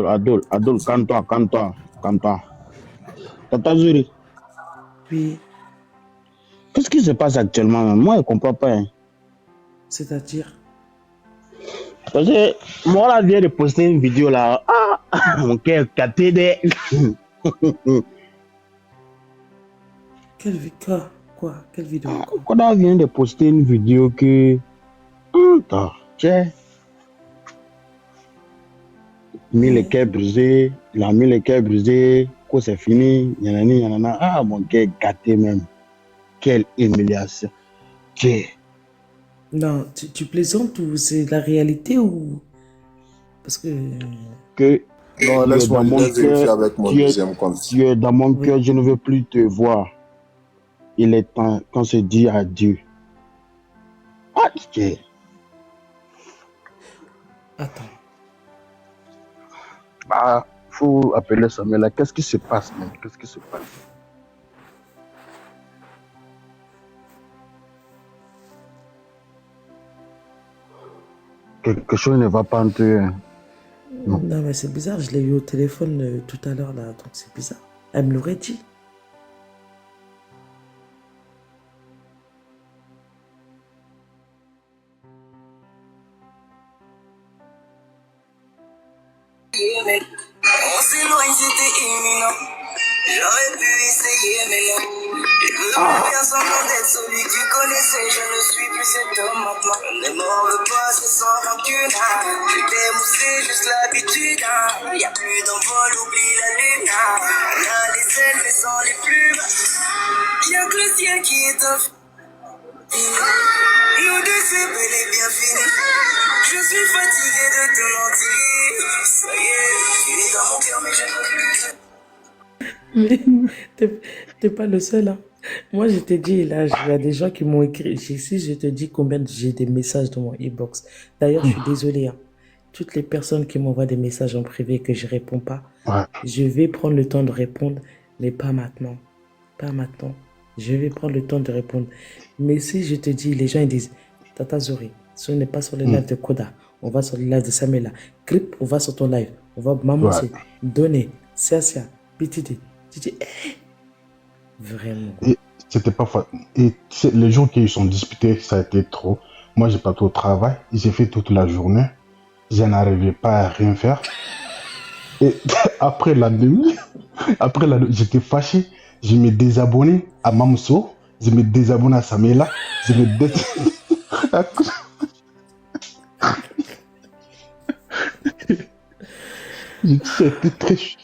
Adol, calme-toi. Tata Zuri, Oui, qu'est-ce qui se passe actuellement, même? Moi, je ne comprends pas, hein. c'est-à-dire, Parce que moi, là, je viens de poster une vidéo là. Ah, mon cœur gâté de. quelle vidéo, quoi? Koda vient de poster une vidéo que. Attends, tiens, mis le Eh, cœur brisé, il a mis le cœur brisé, quoi, c'est fini, yanani, yanana. Ah, mon cœur gâté même. Quelle humiliation. Tiens. non, tu plaisantes ou c'est la réalité ou... Parce que... Que Non, tu es laisse-moi, dans mon laisse vérifier cœur, avec mon deuxième compte. tu es dans mon Oui, cœur, je ne veux plus te voir. Il est temps qu'on se dise adieu. Ah, tiens. attends. Bah, faut appeler Samuel là. Qu'est-ce qui se passe, même? Qu'est-ce qui se passe? Quelque chose ne va pas entre eux. Non. Non, mais c'est bizarre, je l'ai eu au téléphone tout à l'heure, là, donc c'est bizarre. Elle me l'aurait dit. On s'éloigne, c'était imminent. J'aurais pu essayer, mais non. Je veux plus faire semblant d'être celui que tu connaissais. Je ne suis plus cet homme maintenant. Ne m'en veux pas, c'est sans rancune. Je t'ai moussé, juste l'habitude. Y'a plus d'envol, oublie la lune. On a les ailes, mais sans les plumes. Y'a que le ciel qui est infini. Nous deux, c'est bel et bien fini. Je suis fatigué de te mentir. Ça y est, tu es dans mon cœur, mais je ne veux plus. Mais t'es pas le seul, hein. Moi, je t'ai dit, là, il y a des gens qui m'ont écrit. Si je te dis combien j'ai des messages dans mon e-box. D'ailleurs, je suis désolé, hein. Toutes les personnes qui m'envoient des messages en privé que je réponds pas, Ouais. je vais prendre le temps de répondre, mais pas maintenant. Pas maintenant. Je vais prendre le temps de répondre. Mais si je te dis, les gens ils disent, Tata Zori, si on n'est pas sur le live de Koda, on va sur le live de Samela. Grip, on va sur ton live. On va Mamoussé, Donner, Siasia, PTD. Tu dis, vraiment. Et c'était pas facile. Et les jours qu'ils sont disputés, ça a été trop. Moi, j'ai pas trop de travail. J'ai fait toute la journée. Je n'arrivais pas à rien faire. Et après la nuit, j'étais fâché. Je me désabonnais à Mamso. Je me désabonnais à Samela. Je me dés...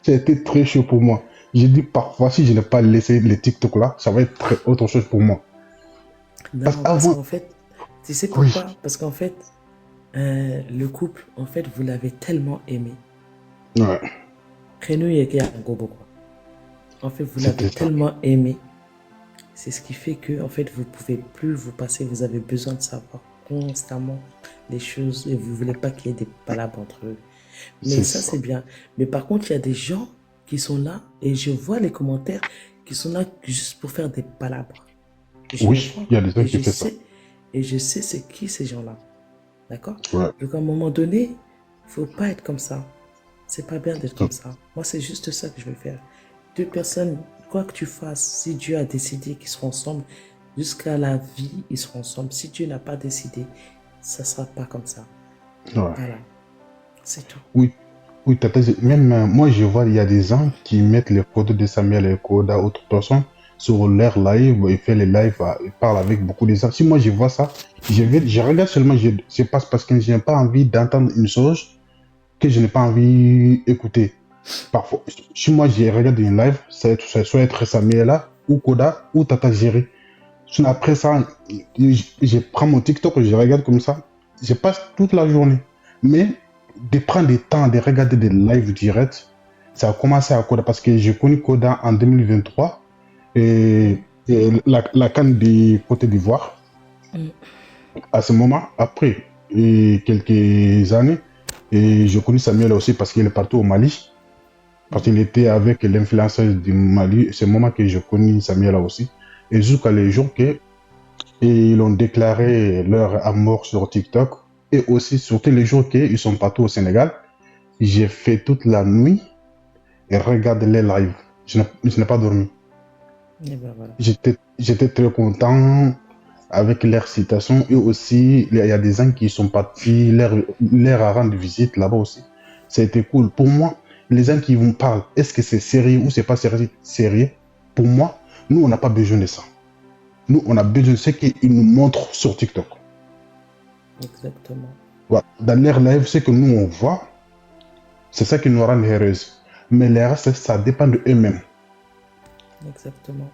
C'était très chaud pour moi. J'ai dit parfois, si je n'ai pas laissé les TikTok là, ça va être autre chose pour moi. Non, parce qu'en fait, tu sais Oui. pourquoi? Parce qu'en fait, le couple, en fait, vous l'avez tellement aimé. Ouais. En fait, vous l'avez tellement aimé. C'est ce qui fait que, en fait, vous pouvez plus vous passer. Vous avez besoin de savoir constamment les choses et vous voulez pas qu'il y ait des palabres entre eux. Mais ça, c'est bien. Mais par contre, il y a des gens qui sont là et je vois les commentaires qui sont là juste pour faire des palabres. Oui, il y a des gens qui font ça. Et je sais c'est qui ces gens-là. D'accord? Ouais. Donc à un moment donné, il faut pas être comme ça. C'est pas bien d'être comme ça. Moi, c'est juste ça que je veux faire. Deux personnes, quoi que tu fasses, si Dieu a décidé qu'ils seront ensemble, jusqu'à la vie, ils seront ensemble. Si Dieu n'a pas décidé, ça sera pas comme ça. Ouais. Voilà. C'est tout. Oui, Tata, même moi, je vois, il y a des gens qui mettent les photos de Samuel et Koda, autres personnes, sur leur live, ils font les lives, ils parlent avec beaucoup de gens. Si moi, je vois ça, je regarde seulement, c'est pas parce que je n'ai pas envie d'entendre une chose que je n'ai pas envie d'écouter. Parfois, si moi, je regarde une live, ça soit être Samuel là, ou Koda, ou Tata Jerry. Après ça, je prends mon TikTok, je regarde comme ça, je passe toute la journée. Mais de prendre le temps de regarder des lives directs, ça a commencé à Koda parce que j'ai connu Koda en 2023 et la CAN du Côte d'Ivoire. À ce moment, après quelques années, et je connais Samuel aussi parce qu'il est parti au Mali, parce qu'il était avec l'influenceuse du Mali. C'est le moment que je connais Samuel aussi. Et jusqu'à les jours qu'ils ont déclaré leur amour sur TikTok et aussi surtout les jours qu'ils sont partis au Sénégal. J'ai fait toute la nuit et regardé les lives. Je n'ai pas dormi. Et ben voilà. J'étais très content avec leurs citations et aussi il y a des gens qui sont partis leur rendre visite là-bas aussi. C'était cool. Pour moi, les gens qui vous parlent, est-ce que c'est sérieux ou c'est pas sérieux? Pour moi, nous, on n'a pas besoin de ça. Nous, on a besoin de ce qu'ils nous montrent sur TikTok. Exactement. Voilà. Dans leur live, ce que nous, on voit, c'est ça qui nous rend heureuses. Mais le reste, ça dépend de eux-mêmes. Exactement.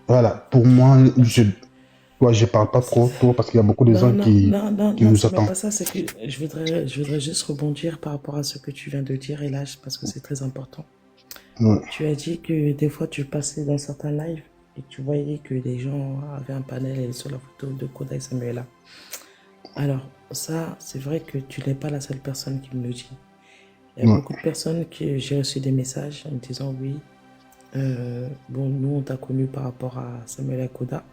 Voilà. Pour moi, je parle pas trop parce qu'il y a beaucoup de gens qui nous c'est même attendent. pas ça, c'est que je voudrais juste rebondir par rapport à ce que tu viens de dire, et là, parce que c'est très important. Ouais. Tu as dit que des fois tu passais dans certains lives et tu voyais que les gens avaient un panel sur la photo de Koda et Samuela. Alors, ça, c'est vrai que tu n'es pas la seule personne qui me le dit. Il y a Ouais. beaucoup de personnes qui j'ai reçu des messages en me disant oui, bon, nous on t'a connu par rapport à Samuela Koda.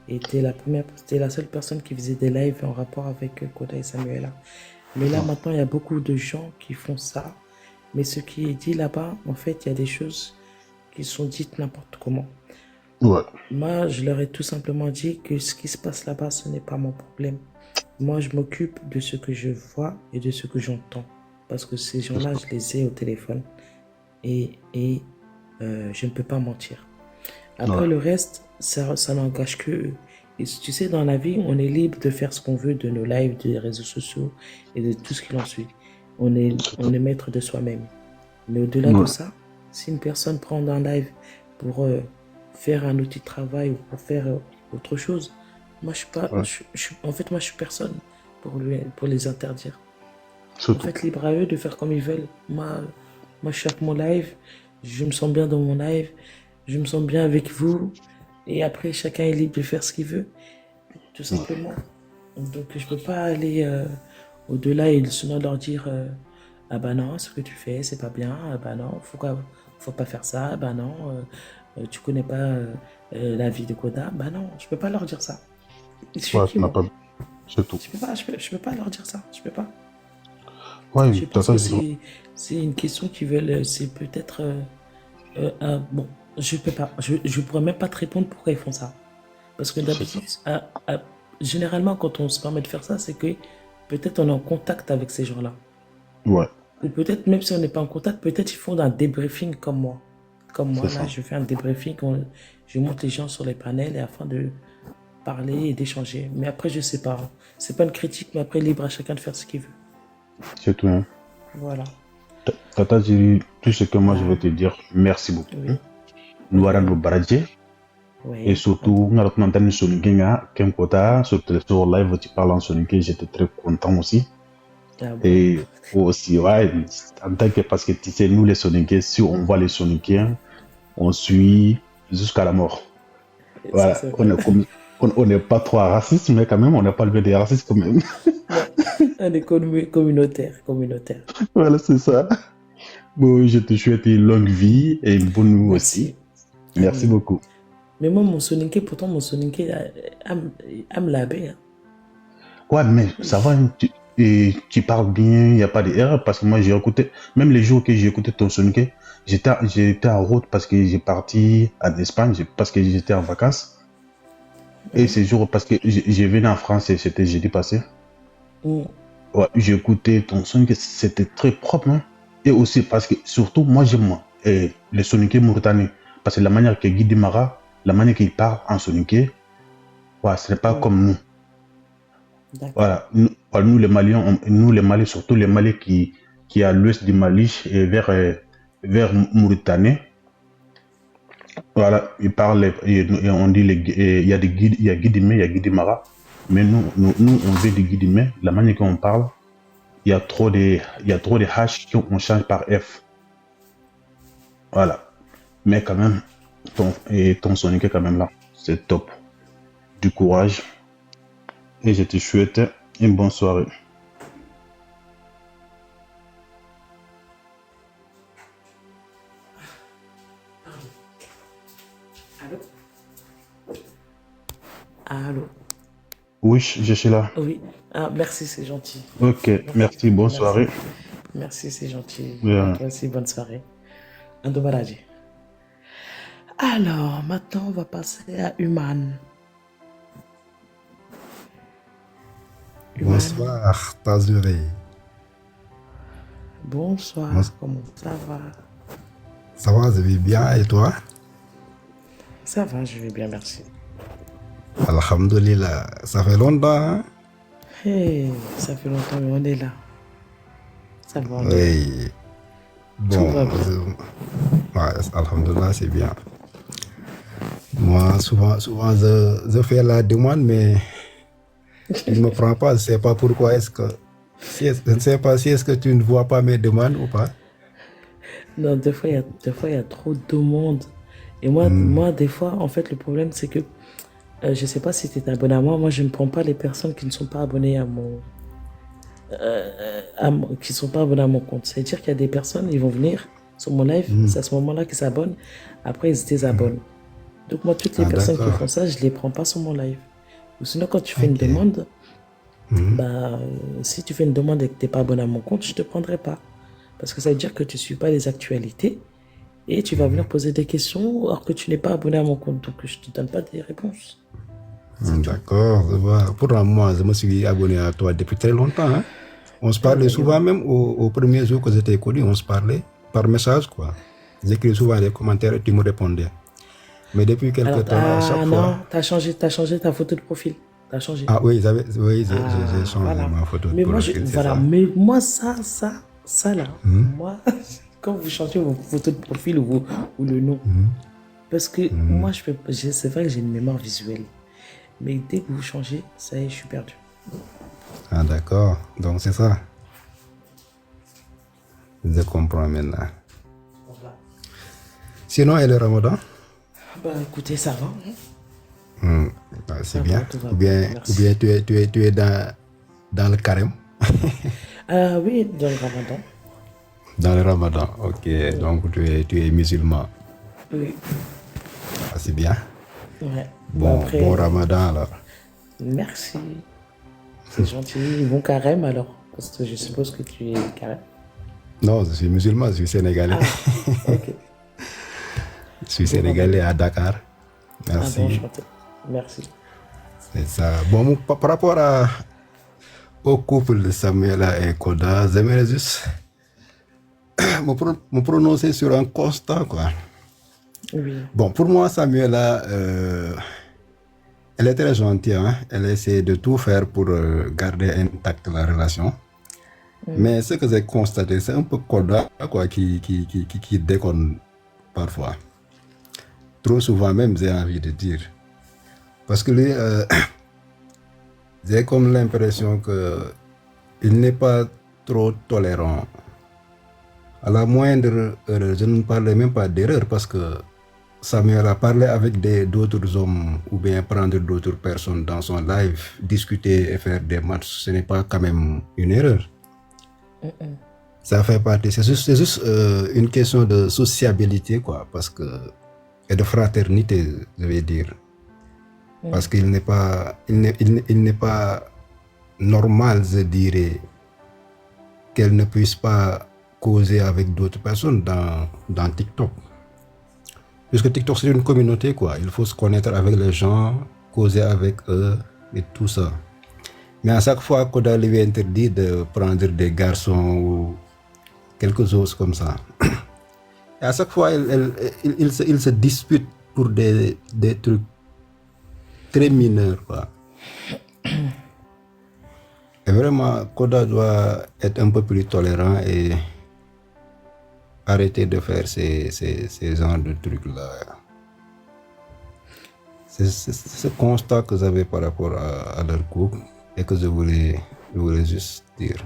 Et t'es la seule personne qui faisait des lives en rapport avec Koda et Samuela. Mais là, maintenant, il y a beaucoup de gens qui font ça. Mais ce qui est dit là-bas, en fait, il y a des choses qui sont dites n'importe comment. Ouais. Moi, je leur ai tout simplement dit que ce qui se passe là-bas, ce n'est pas mon problème. Moi, je m'occupe de ce que je vois et de ce que j'entends. Parce que ces gens-là, je les ai au téléphone. Et je ne peux pas mentir. Après, Ouais. le reste, ça n'engage que eux. Et tu sais, dans la vie, on est libre de faire ce qu'on veut de nos lives, des réseaux sociaux et de tout ce qui en suit. On est maître de soi-même. Mais au-delà de Ouais. ça, si une personne prend un live pour faire un outil de travail ou pour faire autre chose, moi, je suis pas, Ouais. en fait, moi, je suis personne pour les interdire. En Surtout. fait, libre à eux de faire comme ils veulent. Moi, je suis avec mon live, je me sens bien dans mon live, je me sens bien avec vous. Et après, chacun est libre de faire ce qu'il veut, tout simplement. Donc, je peux pas aller au-delà et sinon leur dire ah bah non, ce que tu fais, c'est pas bien, ah bah non, faut pas faire ça, ah bah non, tu connais pas la vie de Koda, bah non, je peux pas leur dire ça. Je suis Ouais, qui, tu n'as moi? pas. Surtout. Je peux pas leur dire ça, je peux pas. Ouais, Je t'as pense ça, que c'est une question qui veulent, c'est peut-être, bon, je peux pas, je pourrais même pas te répondre pourquoi ils font ça. Parce que c'est ça. d'habitude, généralement, quand on se permet de faire ça, c'est que peut-être on est en contact avec ces gens-là. Ouais, Ou peut-être, même si on n'est pas en contact, peut-être ils font un débriefing comme moi. Comme c'est moi, là, ça. je fais un débriefing, je monte les gens sur les panels et afin de parler et d'échanger. Mais après, je sais pas, hein. C'est pas une critique, mais après, libre à chacun de faire ce qu'il veut. C'est tout, hein. Voilà. Tata dit tout ce que moi je Ah, vais te dire. Merci beaucoup. oui. Nous allons nous barajer. Et Oui. surtout, nous allons entendre Soninkenga, Kenkota, sur live, tu parles en Soninké, j'étais très content aussi. Ah bon. Et aussi, ouais, en tant que, parce que tu sais, nous les Soninké, si on voit les Soninkéens, on suit jusqu'à la mort. Ça, Voilà, c'est vrai. on n'est pas trop raciste, mais quand même, on n'est pas le des racistes quand même. Non, un est communautaire, communautaire. Voilà, c'est ça. Bon, je te souhaite une longue vie et une bonne nuit aussi. Merci. Merci Amen. beaucoup. Mais moi, mon soninké, pourtant, mon soninké, aime la baie, hein. Ouais, mais ça va, hein, et tu parles bien, il n'y a pas d'erreur parce que moi j'ai écouté, même les jours que j'ai écouté ton Sonic, j'étais en route parce que j'ai parti en Espagne, parce que j'étais en vacances. Et ces jours, parce que j'ai venu en France et c'était jeudi passé. Mm. Ouais, j'ai écouté ton Sonic, c'était très propre, hein. Et aussi parce que, surtout, moi j'aime moi, le Sonic mauritanien. Parce que la manière que Guy Dimara, la manière qu'il parle en Sonic, ouais, ce n'est pas comme nous. D'accord. Voilà, nous les Maliens, nous les Mali, surtout les Mali qui est à l'ouest du Mali et vers Mauritanie. Voilà, ils parlent et on dit il y a des guides, il y a Guidimé, il y a Guidimara. Mais nous on veut des Guidimé. La manière qu'on parle, il y a trop de H qu'on change par F. Voilà. Mais quand même, ton Sonic est quand même là. C'est top. Du courage. Et je te souhaite une bonne soirée. Allô? Allô? Oui, je suis là. Oui. Ah, merci, c'est gentil. Ok, merci, bonne Merci. soirée. Merci, c'est gentil. À Yeah. toi aussi, bonne soirée. Andobaradi. Alors, maintenant, on va passer à Human. Human, Bonsoir, Tazuré. bonsoir, comment ça va? Ça va, je vais bien et toi? Ça va, je vais bien, merci. Alhamdulillah, ça fait longtemps, hein? Hey, ça fait longtemps, mais on est là. Ça va, on est là. Oui. Tout Bon, va bien. ouais, Alhamdulillah, c'est bien. Moi, souvent je fais la demande, mais il ne me prend pas. Je ne sais pas pourquoi. Je ne sais pas si est-ce que tu ne vois pas mes demandes ou pas. Non, des fois, il y a trop de monde. Et moi, des fois, en fait, le problème, c'est que je sais pas si tu es abonné à moi. Moi, je ne prends pas les personnes qui ne sont pas abonnées qui sont pas abonnées à mon compte. C'est-à-dire qu'il y a des personnes, ils vont venir sur mon live, c'est à ce moment-là qu'ils s'abonnent. Après, ils se désabonnent. Donc, moi, toutes les Ah, personnes qui d'accord. font ça, je les prends pas sur mon live. Ou sinon, quand tu fais une Ok. demande, si tu fais une demande et que tu n'es pas abonné à mon compte, je te prendrai pas. Parce que ça veut dire que tu suis pas les actualités et tu vas venir poser des questions alors que tu n'es pas abonné à mon compte. Donc, je te donne pas des réponses. D'accord, je vois. Pour moi, je me suis abonné à toi depuis très longtemps, hein. On se parlait souvent, même au premier jour que j'étais connu, on se parlait par message, quoi. J'écris souvent des commentaires et tu me répondais. Mais depuis quelque Alors, temps, à chaque fois. non, t'as changé ta photo de profil. T'as changé. Ah oui, j'ai changé Voilà. ma photo de Mais moi, profil, c'est voilà. ça. Mais moi, ça là, moi, quand vous changez vos photos de profil ou le nom, parce que moi, c'est vrai que j'ai une mémoire visuelle. Mais dès que vous changez, ça y est, je suis perdu. Ah d'accord, donc c'est ça. Je comprends maintenant. Voilà. Sinon, et le ramadan? Bah écoutez, ça va. Ah, c'est Ça va, bien. tout va Ou bien, bien, merci. ou bien tu es dans le carême? Oui, dans le ramadan. Dans le ramadan, ok. Donc tu es musulman. Oui. Ah, c'est bien. Ouais. Bon, Après, bon ramadan alors. merci. C'est gentil. Bon carême alors. Parce que je suppose que tu es carême. Non, je suis musulman, je suis sénégalais. Ok. Je suis sénégalais à Dakar. Ah bon, Merci. enchanté. Merci. C'est ça. Bon, par rapport au couple de Samuela et Koda, j'aimerais juste me prononcer sur un constat, quoi. Oui. Bon, pour moi, Samuela, elle est très gentille, hein. Elle essaie de tout faire pour garder intacte la relation. Mais ce que j'ai constaté, c'est un peu Koda, quoi, qui déconne parfois. Trop souvent même, j'ai envie de dire. Parce que lui, j'ai comme l'impression qu'il n'est pas trop tolérant. À la moindre erreur, je ne parlais même pas d'erreur parce que Samuel a parlé avec d'autres hommes ou bien prendre d'autres personnes dans son live, discuter et faire des matchs, ce n'est pas quand même une erreur. Ça fait partie, c'est juste une question de sociabilité, quoi, parce que, et de fraternité, je vais dire. Parce qu'il n'est pas, il n'est pas normal, je dirais, qu'elle ne puisse pas causer avec d'autres personnes dans TikTok. Puisque TikTok, c'est une communauté, quoi. Il faut se connaître avec les gens, causer avec eux et tout ça. Mais à chaque fois, Koda lui interdit de prendre des garçons ou quelque chose comme ça. Et à chaque fois, il se dispute pour des trucs très mineurs, quoi. Et vraiment, Koda doit être un peu plus tolérant et arrêter de faire ces genres de trucs-là. C'est ce constat que j'avais par rapport à leur couple et que je voulais juste dire.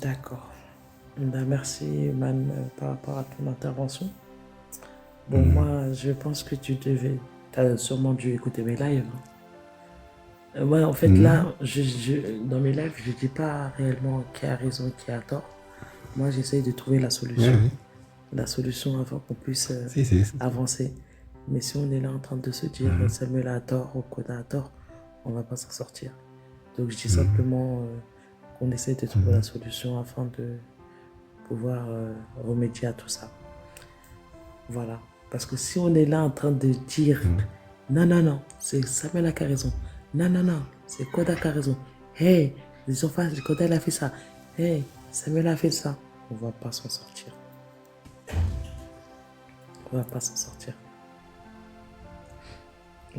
D'accord. Ben, merci, Man, par rapport à ton intervention. Bon, moi, je pense que tu as sûrement dû écouter mes lives. Moi, en fait, là, dans mes lives, je ne dis pas réellement qui a raison, qui a tort. Moi, j'essaye de trouver la solution. Oui. La solution avant qu'on puisse Si. avancer. Mais si on est là en train de se dire Samuel a tort ou Koda a tort, on va pas s'en sortir. Donc je dis simplement qu'on essaie de trouver la solution afin de pouvoir remédier à tout ça. Voilà. Parce que si on est là en train de dire non, c'est Samuel qui a raison. Non, c'est Koda qui a raison. Hey, ils ont fait, Koda il a fait ça. Hey, Samuel a fait ça. On va pas s'en sortir. On va pas s'en sortir.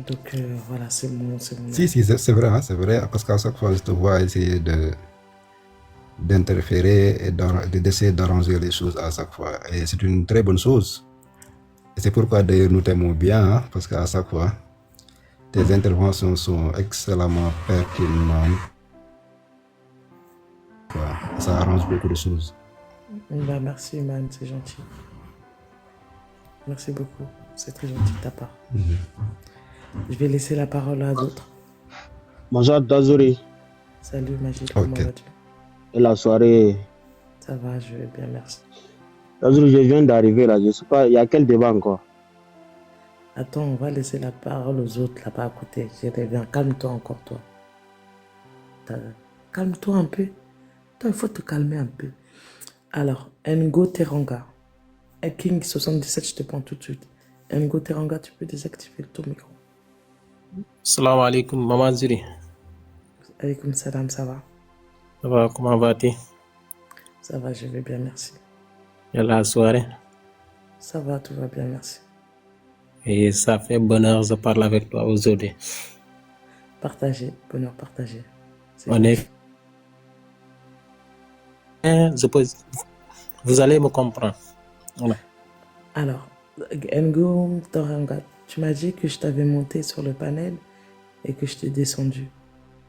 Donc voilà, c'est mon. Si, c'est vrai, hein, c'est vrai, parce qu'à chaque fois, je te vois essayer d'interférer et d'essayer d'arranger les choses à chaque fois. Et c'est une très bonne chose. Et c'est pourquoi d'ailleurs nous t'aimons bien, hein, parce qu'à chaque fois, tes interventions sont excellemment pertinentes. Voilà, ça arrange beaucoup de choses. Bah, merci, man, c'est gentil. Merci beaucoup, c'est très gentil de ta part. Je vais laisser la parole à d'autres. Bonjour Dazuri. Salut Magic, comment vas-tu? Et la soirée? Ça va, je vais bien, merci. Dazuri, je viens d'arriver là, je sais pas, il y a quel débat encore? Attends, on va laisser la parole aux autres là-bas à côté. Je reviens, calme-toi encore toi. Calme-toi un peu. Toi, il faut te calmer un peu. Alors, Ngo Teranga. King 77, je te prends tout de suite. Ngo Teranga, tu peux désactiver ton micro. Salam alaikum, Maman Zuri. Alaikum salam, ça va? Ça va, comment vas-tu? Ça va, je vais bien, merci. Et la soirée? Ça va, tout va bien, merci. Et ça fait bonheur de parler avec toi aujourd'hui. Partagé, bonheur partagé. On est... Vous allez me comprendre. Voilà. Alors, Ngo Teranga, tu m'as dit que je t'avais monté sur le panel et que je t'ai descendu.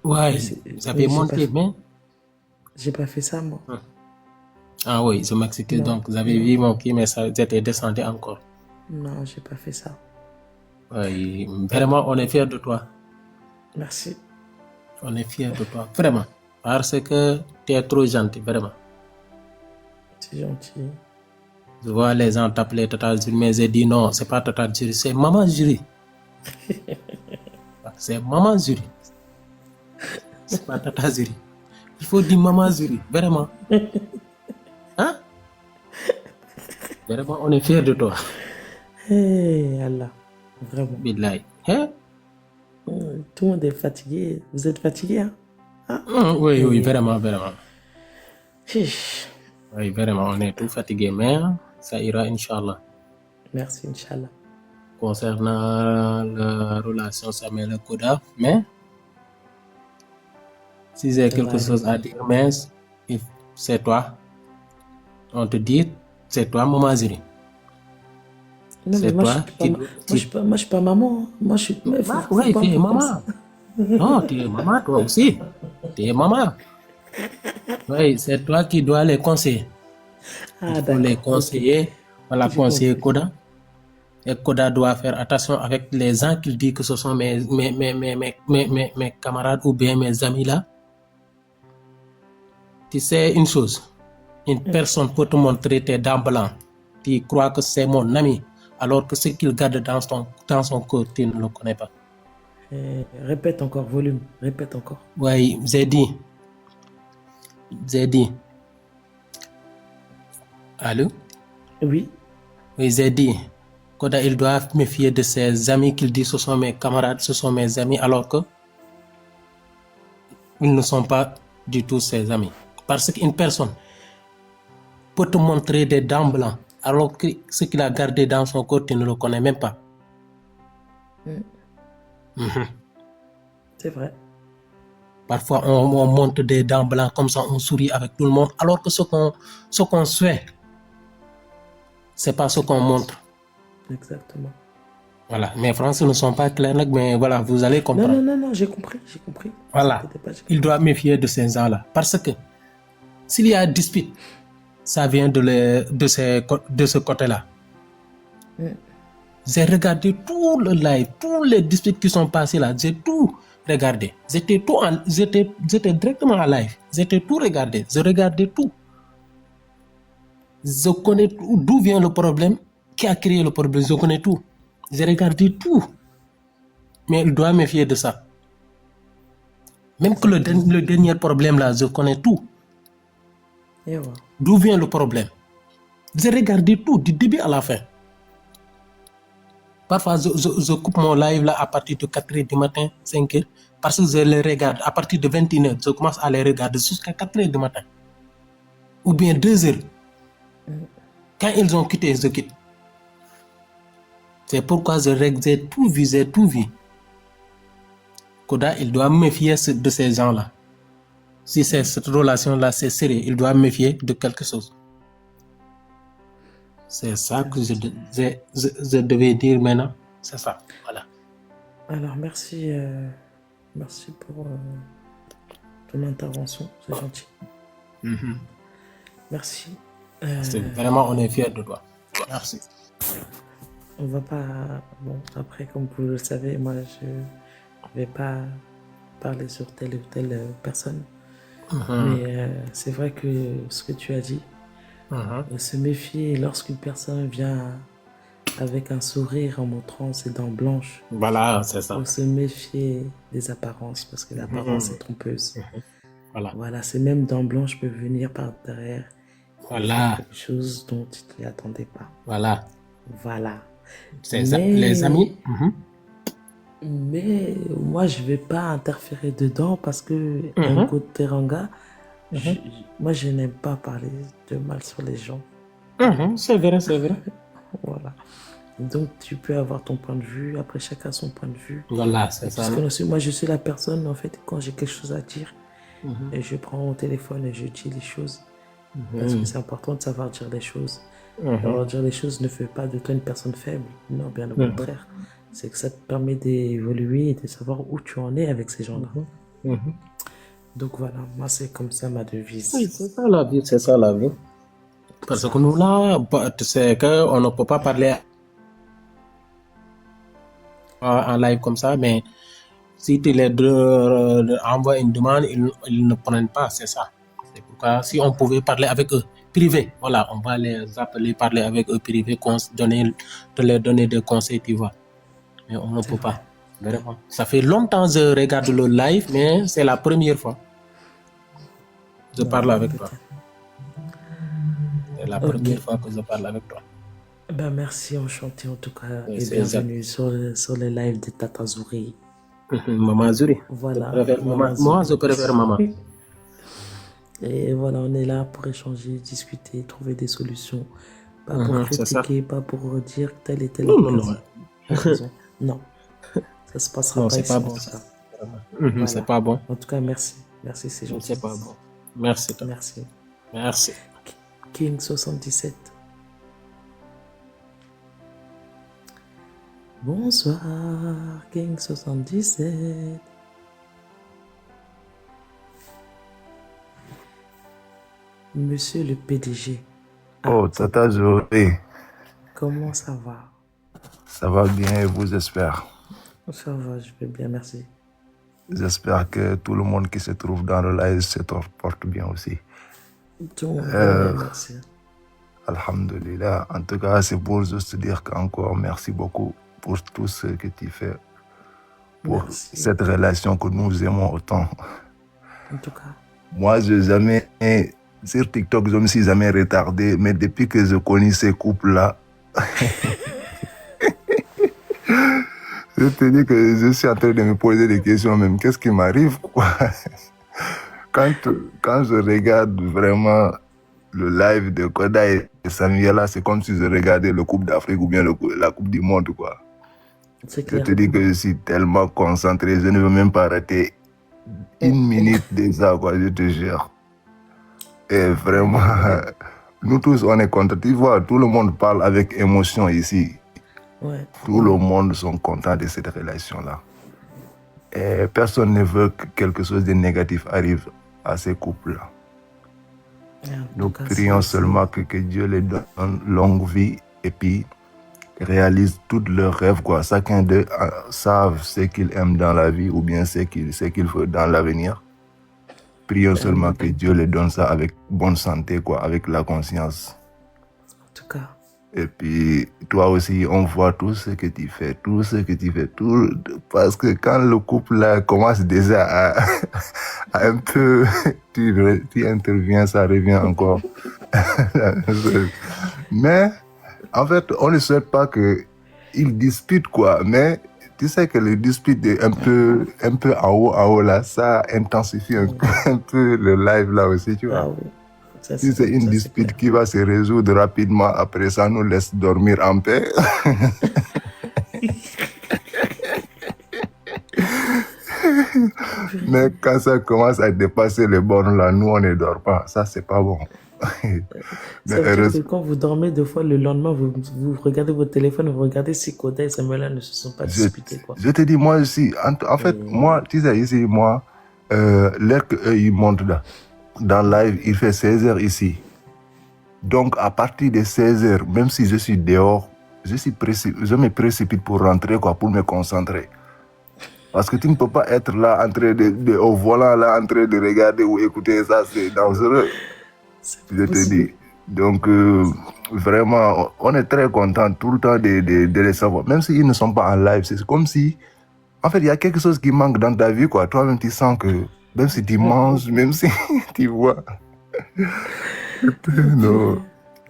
Ouais, vous avez monté, mais... J'ai pas fait ça, moi. Ah oui, je m'excuse. Donc, vous avez vu mon qui, mais ça était descendu encore. Non, j'ai pas fait ça. Oui, vraiment, on est fiers de toi. Merci. On est fiers de toi, vraiment. Parce que tu es trop gentil, vraiment. C'est gentil. Je vois les gens t'appeler Tata Zuri, mais j'ai dit non, c'est pas Tata Zuri, c'est Maman Zuri. C'est Maman Zuri. C'est pas Tata Zuri. Il faut dire Maman Zuri, vraiment. Hein? Vraiment, on est fiers de toi. Hey Allah, vraiment. Billahi. Hein? Tout le monde est fatigué. Vous êtes fatigué, hein? Oui, vraiment. Chiche. Oui, vraiment, on est tout fatigué, mais ça ira, Inch'Allah. Merci, Inch'Allah. Concernant la relation Samuel et Koda, mais si j'ai quelque chose à dire, mais c'est toi. On te dit, c'est toi, Maman Zuri. Non, mais moi, je suis pas maman. Moi, je suis... Oui, tu es maman. Non, tu es maman, toi aussi. Tu es maman. Oui, c'est toi qui dois les conseiller. Il faut les conseiller. Voilà, conseiller Koda. Et Koda doit faire attention avec les gens qu'il dit que ce sont mes camarades ou bien mes amis là. Tu sais une chose, une personne peut te montrer tes dents blancs. Tu crois que c'est mon ami, alors que ce qu'il garde dans son corps, tu ne le connais pas. Répète encore, volume. Répète encore. Oui, j'ai dit. Allô? Oui. Oui, j'ai dit. Koda, il doit méfier de ses amis qu'il dit ce sont mes camarades, ce sont mes amis, alors que ils ne sont pas du tout ses amis. Parce qu'une personne peut te montrer des dents blancs, alors que ce qu'il a gardé dans son corps, tu ne le connais même pas. C'est vrai. Parfois, on montre des dents blancs comme ça, on sourit avec tout le monde, alors que ce qu'on souhaite, c'est pas ce qu'on montre. Exactement. Voilà, mes Français ne sont pas clairs, mais voilà, vous allez comprendre. Non, j'ai compris. Voilà, il doit méfier de ces gens-là, parce que s'il y a dispute, ça vient de ce côté-là. J'ai regardé tout le live, tous les disputes qui sont passés là, j'ai tout regardé. J'étais directement en live, j'étais tout regardé, je regardais tout. Je connais d'où vient le problème, qui a créé le problème, je connais tout. J'ai regardé tout. Mais il doit méfier de ça. Même que le dernier problème là, je connais tout. Et voilà. D'où vient le problème? J'ai regardé tout, du début à la fin. Parfois, je coupe mon live là à partir de 4h du matin, 5h, parce que je les regarde à partir de 21h. Je commence à les regarder jusqu'à 4h du matin. Ou bien 2h. Quand ils ont quitté, je quitte. C'est pourquoi j'ai tout vu. Koda, il doit me méfier de ces gens-là. Si cette relation-là, c'est sérieux, il doit me méfier de quelque chose. C'est ça que je devais dire maintenant. C'est ça. Voilà. Alors, merci pour ton intervention. C'est gentil. Merci. Vraiment, on est fiers de toi. Merci. On va pas... Bon, après, comme vous le savez, moi, je vais pas parler sur telle ou telle personne. Mais c'est vrai que ce que tu as dit, se méfier lorsqu'une personne vient avec un sourire en montrant ses dents blanches. Voilà, c'est ça. Faut se méfier des apparences parce que l'apparence est trompeuse. Voilà, ces mêmes dents blanches peuvent venir par derrière. Voilà. Quelque chose dont tu ne t'y attendais pas. Voilà. C'est ça. Les amis. Mais moi, je vais pas interférer dedans parce que un coup de teranga, moi, je n'aime pas parler de mal sur les gens. C'est vrai. Voilà. Donc, tu peux avoir ton point de vue. Après, chacun son point de vue. Voilà, c'est ça. Parce que moi, je suis la personne, en fait, quand j'ai quelque chose à dire, et je prends mon téléphone et je dis les choses. Parce que c'est important de savoir dire les choses. Savoir dire les choses ne fait pas de toi une personne faible. Non, bien au contraire. C'est que ça te permet d'évoluer et de savoir où tu en es avec ces gens-là. Donc voilà, moi c'est comme ça ma devise. Oui, c'est ça la vie, Parce que nous là, tu sais qu'on ne peut pas parler en live comme ça, mais si tu les envoies une demande, ils ne prennent pas, c'est ça. C'est pourquoi si on pouvait parler avec eux, privé, voilà, on va les appeler, parler avec eux privé, de leur donner des conseils, tu vois. Mais on ne peut pas. Vraiment. Ça fait longtemps que je regarde le live, mais c'est la première fois. Je parle avec toi. C'est la première fois que je parle avec toi. Ben merci, enchanté en tout cas. Et bienvenue sur le live de Tata Zouri. Maman Zouri. Voilà. Moi, je préfère maman. Et voilà, on est là pour échanger, discuter, trouver des solutions. Pas pour critiquer, pas pour dire telle et telle raison. Non. Ça se passera pas ici. Bon, c'est pas bon. En tout cas, merci. Merci, c'est gentil. C'est pas bon. Merci. Merci. King 77. Bonsoir, King 77. Monsieur le PDG. Oh, Tata Zouri. Comment ça va? Ça va bien et vous, j'espère? Ça va, je vais bien, merci. J'espère que tout le monde qui se trouve dans le live se porte bien aussi. Tout le monde bien, merci. Alhamdulillah. En tout cas, c'est pour juste dire qu'encore merci beaucoup pour tout ce que tu fais pour cette relation que nous aimons autant. En tout cas. Moi, sur TikTok, je ne me suis jamais retardé, mais depuis que je connais ces couples-là, je te dis que je suis en train de me poser des questions même. Qu'est-ce qui m'arrive, quoi? Quand je regarde vraiment le live de Koda et Samuela, c'est comme si je regardais le Coupe d'Afrique ou bien la Coupe du Monde, quoi. Je te dis que je suis tellement concentré, je ne veux même pas rater une minute de ça, quoi, je te jure. Et vraiment, nous tous, on est contents. Tu vois, tout le monde parle avec émotion ici. Ouais. Tout le monde sont contents de cette relation-là. Et personne ne veut que quelque chose de négatif arrive à ces couples-là. Nous prions seulement que Dieu les donne longue vie et puis réalise tous leurs rêves, quoi. Chacun d'eux savent ce qu'il aime dans la vie ou bien ce qu'il veut dans l'avenir. Prions seulement que Dieu les donne ça avec bonne santé, quoi, avec la conscience. En tout cas. Et puis, toi aussi, on voit tout ce que tu fais, tout. Parce que quand le couple là, commence déjà à un peu, tu interviens, ça revient encore. Mais, en fait, on ne souhaite pas qu'ils disputent, quoi. Mais, tu sais que le dispute est un peu en haut, là, ça intensifie un peu le live, là aussi, tu vois. Ah oui. Ça, Si c'est une ça, dispute clair. qui va se résoudre rapidement, après ça nous laisse dormir en paix. Mais quand ça commence à dépasser les bornes là, nous on ne dort pas. Ça, c'est pas bon. Mais Ça veut dire que heureusement, quand vous dormez, deux fois le lendemain, vous regardez votre téléphone, vous regardez si Koda et Samuela ne se sont pas disputés, quoi. je te dis, moi aussi, en fait, moi, tu sais, ici, moi, l'heure qu'eux, ils montent là, dans live, il fait 16h ici. Donc, à partir de 16h, même si je suis dehors, je me précipite pour rentrer, quoi, pour me concentrer. Parce que tu ne peux pas être là, en train au volant, là, en train de regarder ou écouter ça, c'est dangereux. Je te dis. Donc, vraiment, on est très content tout le temps de les savoir. Même s'ils ne sont pas en live, c'est comme si, en fait, il y a quelque chose qui manque dans ta vie, quoi. Toi-même, tu sens que, même si tu manges, même si tu vois. Non.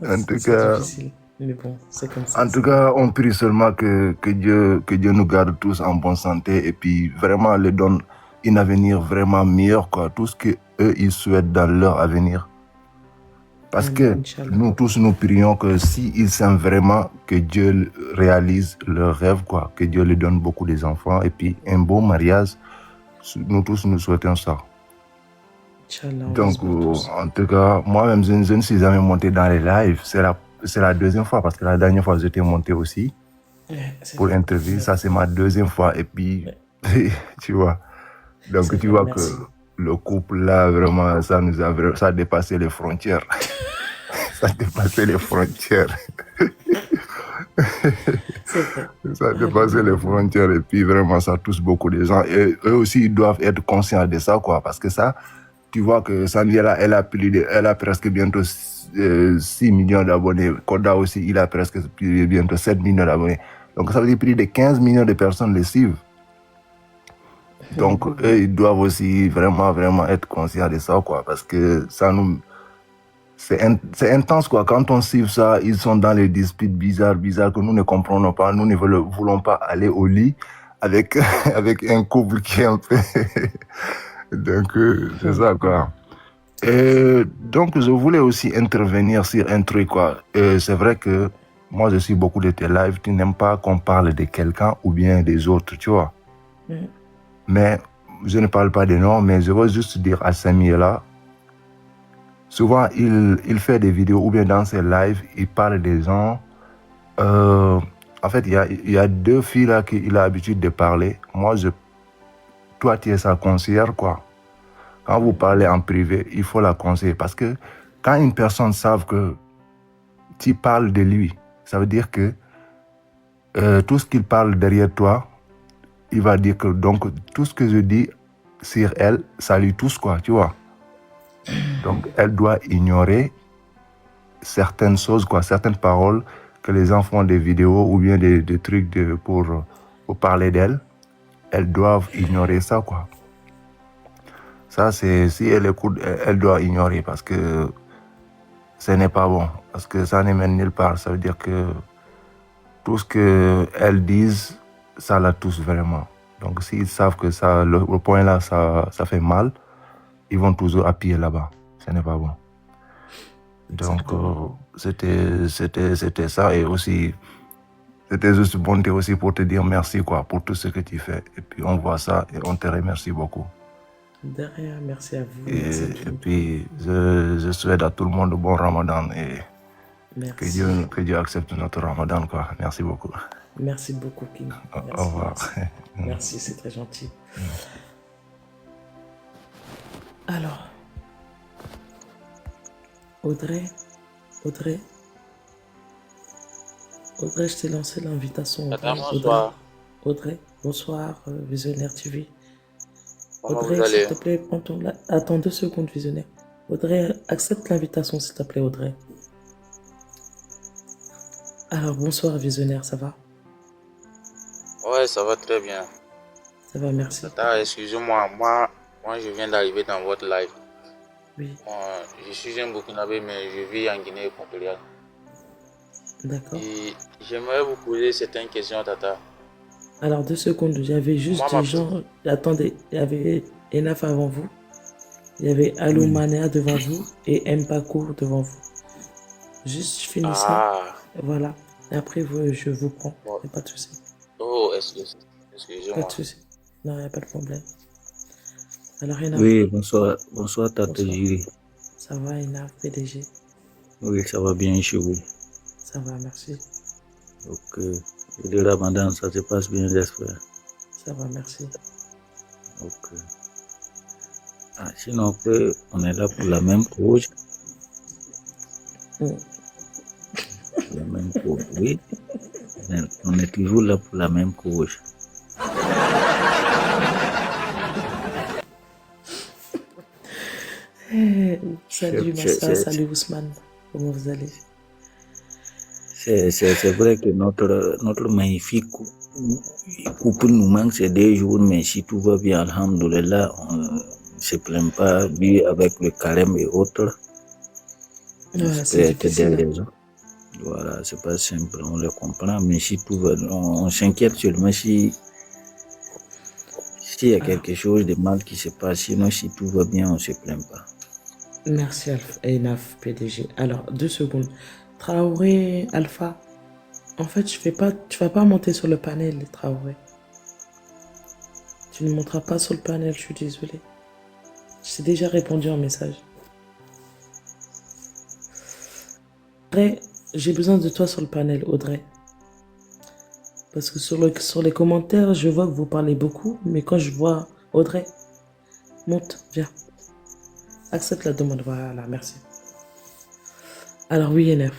En tout cas, difficile. Mais bon, c'est comme ça. en tout cas, on prie seulement que Dieu nous garde tous en bonne santé et puis vraiment les donne un avenir vraiment meilleur, quoi. Tout ce que eux ils souhaitent dans leur avenir. Parce que nous tous nous prions que s'ils s'aiment vraiment, que Dieu réalise leurs rêves, quoi. Que Dieu leur donne beaucoup des enfants et puis un beau mariage. Nous tous nous souhaitons ça. Donc, en tout cas, moi-même, je ne suis jamais monté dans les lives. C'est la deuxième fois, parce que la dernière fois, j'étais monté aussi pour interview. Ça, c'est ma deuxième fois. Et puis, tu vois. Donc, tu vois que le couple, là, vraiment, ça a dépassé les frontières. Ça a dépassé les frontières. Ça a dépassé les frontières. Et puis, vraiment, ça touche beaucoup de gens. Et eux aussi, ils doivent être conscients de ça, quoi. Parce que ça, tu vois que Samuela, elle a presque bientôt 6 millions d'abonnés. Koda aussi, il a presque bientôt 7 millions d'abonnés. Donc ça veut dire plus de 15 millions de personnes les suivent. Donc eux, ils doivent aussi vraiment être conscients de ça, quoi. Parce que ça nous... C'est intense, quoi. Quand on suit ça, ils sont dans les disputes bizarres que nous ne comprenons pas. Nous ne voulons pas aller au lit avec un couple qui est un peu... Donc, c'est ça, quoi. Et donc, je voulais aussi intervenir sur un truc, quoi. C'est vrai que moi, je suis beaucoup de tes lives. Tu n'aimes pas qu'on parle de quelqu'un ou bien des autres, tu vois. Mais je ne parle pas des noms, mais je veux juste dire à Samuela, souvent, il fait des vidéos ou bien dans ses lives, il parle des gens. En fait, il y a deux filles là qu'il a l'habitude de parler. Moi, toi, tu es sa conseillère, quoi. Quand vous parlez en privé, il faut la conseiller. Parce que quand une personne savent que tu parles de lui, ça veut dire que tout ce qu'il parle derrière toi, il va dire que donc tout ce que je dis sur elle, ça lui touche, quoi, tu vois. Donc, elle doit ignorer certaines choses, quoi, certaines paroles que les gens font des vidéos ou bien des trucs pour parler d'elle. Elles doivent ignorer ça, quoi. Ça, c'est, si elle écoute, elle doit ignorer parce que ce n'est pas bon. Parce que ça ne mène nulle part. Ça veut dire que tout ce qu'elles disent, ça la touche vraiment. Donc, s'ils savent que ça, le point là, ça fait mal, ils vont toujours appuyer là-bas. Ce n'est pas bon. Donc, c'était ça. Et aussi, c'était juste bonté aussi pour te dire merci, quoi, pour tout ce que tu fais. Et puis, on voit ça et on te remercie beaucoup. De rien, merci à vous. Et puis, je souhaite à tout le monde un bon Ramadan et que Dieu accepte notre Ramadan, quoi. Merci beaucoup. Merci beaucoup, King. Merci, au revoir. Merci, c'est très gentil. Alors, Audrey, je t'ai lancé l'invitation. Bonsoir. Audrey, bonsoir, Visionnaire TV. Comment Audrey, vous allez? s'il te plaît, attends 2 secondes, Visionnaire. Audrey, accepte l'invitation, s'il te plaît, Audrey. Alors, bonsoir, visionnaire, ça va? Ouais, ça va très bien. Ça va, merci. Tata, excusez-moi, moi, je viens d'arriver dans votre live. Oui, Je suis un Burkinabé, mais je vis en Guinée équatoriale. d'accord. Et j'aimerais vous poser certaines questions, Tata. Alors, 2 secondes, il y avait juste Moi, des ma- gens. Attendez, il y avait Enaf avant vous, il y avait Aloumania devant vous et Mpako devant vous. Juste finissez, Ah, voilà. Et après, je vous prends. bon. Il n'y a pas de souci. Oh, Pas excusez-moi. de souci. Non, il n'y a pas de problème. Alors, Enaf, Oui, bonsoir, bonsoir Tata bonsoir. Jiri. Ça va, Enaf, PDG? Oui, ça va bien chez vous. Ça va, merci. Ok. Et le Ramadan, ça se passe bien, j'espère. Ça va, merci. Ok. Ah, sinon, on est là pour la même cause. Mm. La même cause, oui. On est toujours là pour la même cause. Salut Massa, salut Ousmane. Comment vous allez? C'est vrai que notre magnifique couple nous manque ces 2 jours, mais si tout va bien, alhamdoulilah, on ne se plaint pas, lui avec le carême et autres. Ouais, C'est c'est peut-être des difficile. raisons. Voilà, c'est pas simple, on le comprend, mais si tout va, on s'inquiète seulement si il y a quelque chose de mal qui se passe, sinon si tout va bien, on se plaint pas. Merci Enaf, PDG. Alors, 2 secondes. Traoré, Alpha. En fait, tu vas pas monter sur le panel, Traoré. Tu ne monteras pas sur le panel, je suis désolé. Je t'ai déjà répondu en message. Audrey, j'ai besoin de toi sur le panel, Audrey. Parce que sur les commentaires, je vois que vous parlez beaucoup, mais quand je vois Audrey, monte, viens. Accepte la demande, voilà, merci. Alors oui, NF.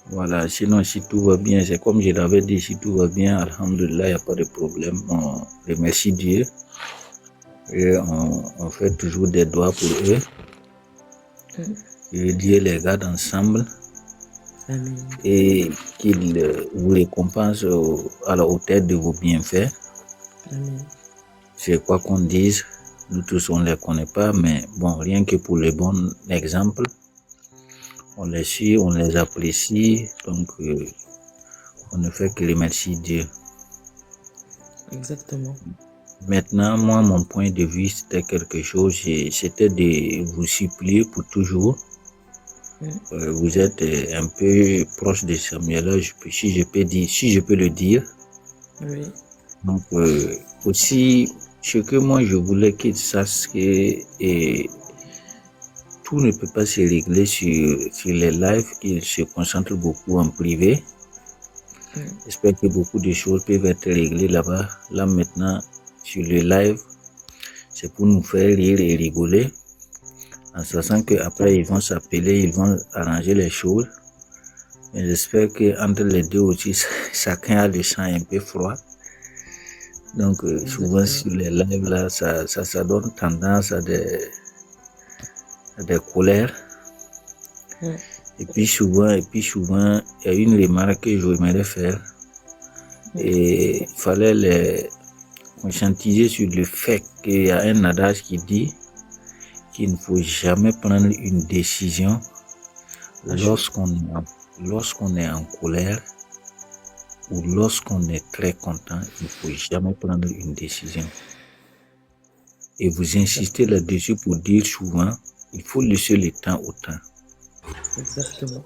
Voilà, sinon si tout va bien, c'est comme je l'avais dit, si tout va bien, alhamdoulilah, il n'y a pas de problème. On remercie Dieu et on fait toujours des doigts pour eux. Et Dieu les garde ensemble. Amen. Et qu'il vous récompense à la hauteur de vos bienfaits. Amen. C'est quoi qu'on dise, nous tous on ne les connaît pas, mais bon, rien que pour le bon exemple, on les suit, on les apprécie, donc on ne fait que remercier Dieu. Exactement. Maintenant, moi, mon point de vue, c'était quelque chose, c'était de vous supplier pour toujours. Vous êtes un peu proche de Samuel, si je peux le dire. Oui. Donc, aussi, ce que moi je voulais qu'il sache que tout ne peut pas se régler sur les lives, qu'il se concentre beaucoup en privé. J'espère que beaucoup de choses peuvent être réglées là-bas. Là maintenant, sur le live, c'est pour nous faire rire et rigoler, en sachant qu'après ils vont s'appeler, ils vont arranger les choses. Mais j'espère qu'entre les deux aussi, chacun a le sang un peu froid. Donc souvent sur les lives là, ça donne tendance à des colères. Et puis souvent, il y a une remarque que j'aimerais faire. Et il fallait les conscientiser sur le fait qu'il y a un adage qui dit qu'il ne faut jamais prendre une décision lorsqu'on est en colère ou lorsqu'on est très content. Il ne faut jamais prendre une décision. Et vous insistez là-dessus pour dire souvent, il faut laisser le temps au temps. Exactement.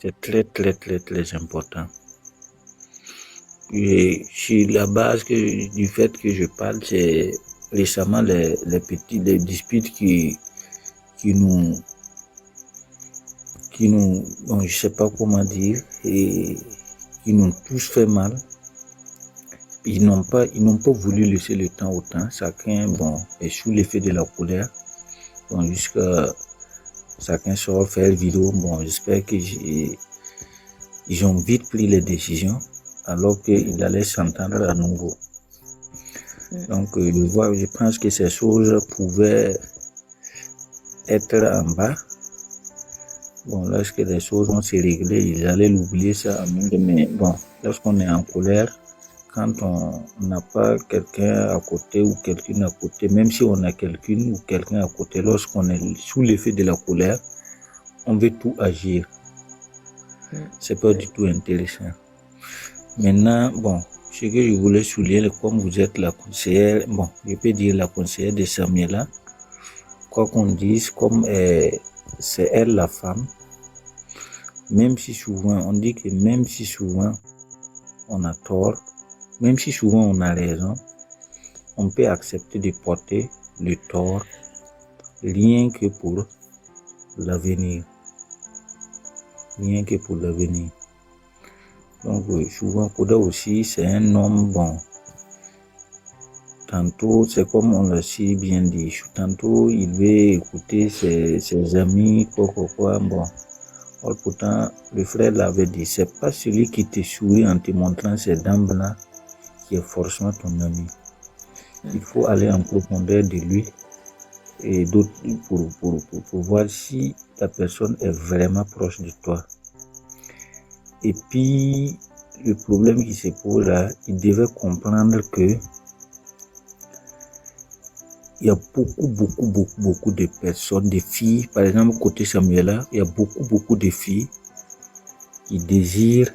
C'est très, très, très, très important. Et sur la base du fait que je parle, c'est récemment les disputes qui nous, bon, je sais pas comment dire, et qui nous tous fait mal. Ils n'ont pas voulu laisser le temps au temps. Chacun, bon, est sous l'effet de la colère. Bon, jusqu'à chacun sort faire vidéo. Bon, j'espère qu'ils ont vite pris les décisions, alors qu'il allait s'entendre à nouveau. Donc, je pense que ces choses pouvaient être en bas. bon, lorsque les choses vont se régler, ils allaient l'oublier ça. Mais bon, lorsqu'on est en colère, quand on n'a pas quelqu'un à côté ou quelqu'une à côté, même si on a quelqu'une ou quelqu'un à côté, lorsqu'on est sous l'effet de la colère, on veut tout agir. C'est pas du tout intéressant. Maintenant, bon, ce que je voulais souligner, comme vous êtes la conseillère, bon, je peux dire la conseillère de Samuela, quoi qu'on dise, comme c'est elle la femme, même si souvent, on dit que même si souvent on a tort, même si souvent on a raison, on peut accepter de porter le tort rien que pour l'avenir. Rien que pour l'avenir. Donc souvent Koda aussi c'est un homme bon. Tantôt c'est comme on l'a si bien dit, tantôt il veut écouter ses amis, quoi, bon. Or pourtant le frère l'avait dit, c'est pas celui qui te sourit en te montrant ses dents là qui est forcément ton ami. Il faut aller en profondeur de lui et d'autres pour voir si la personne est vraiment proche de toi. Et puis, le problème qui se pose là, il devait comprendre que il y a beaucoup de personnes, de filles, par exemple, côté Samuela, il y a beaucoup de filles qui désirent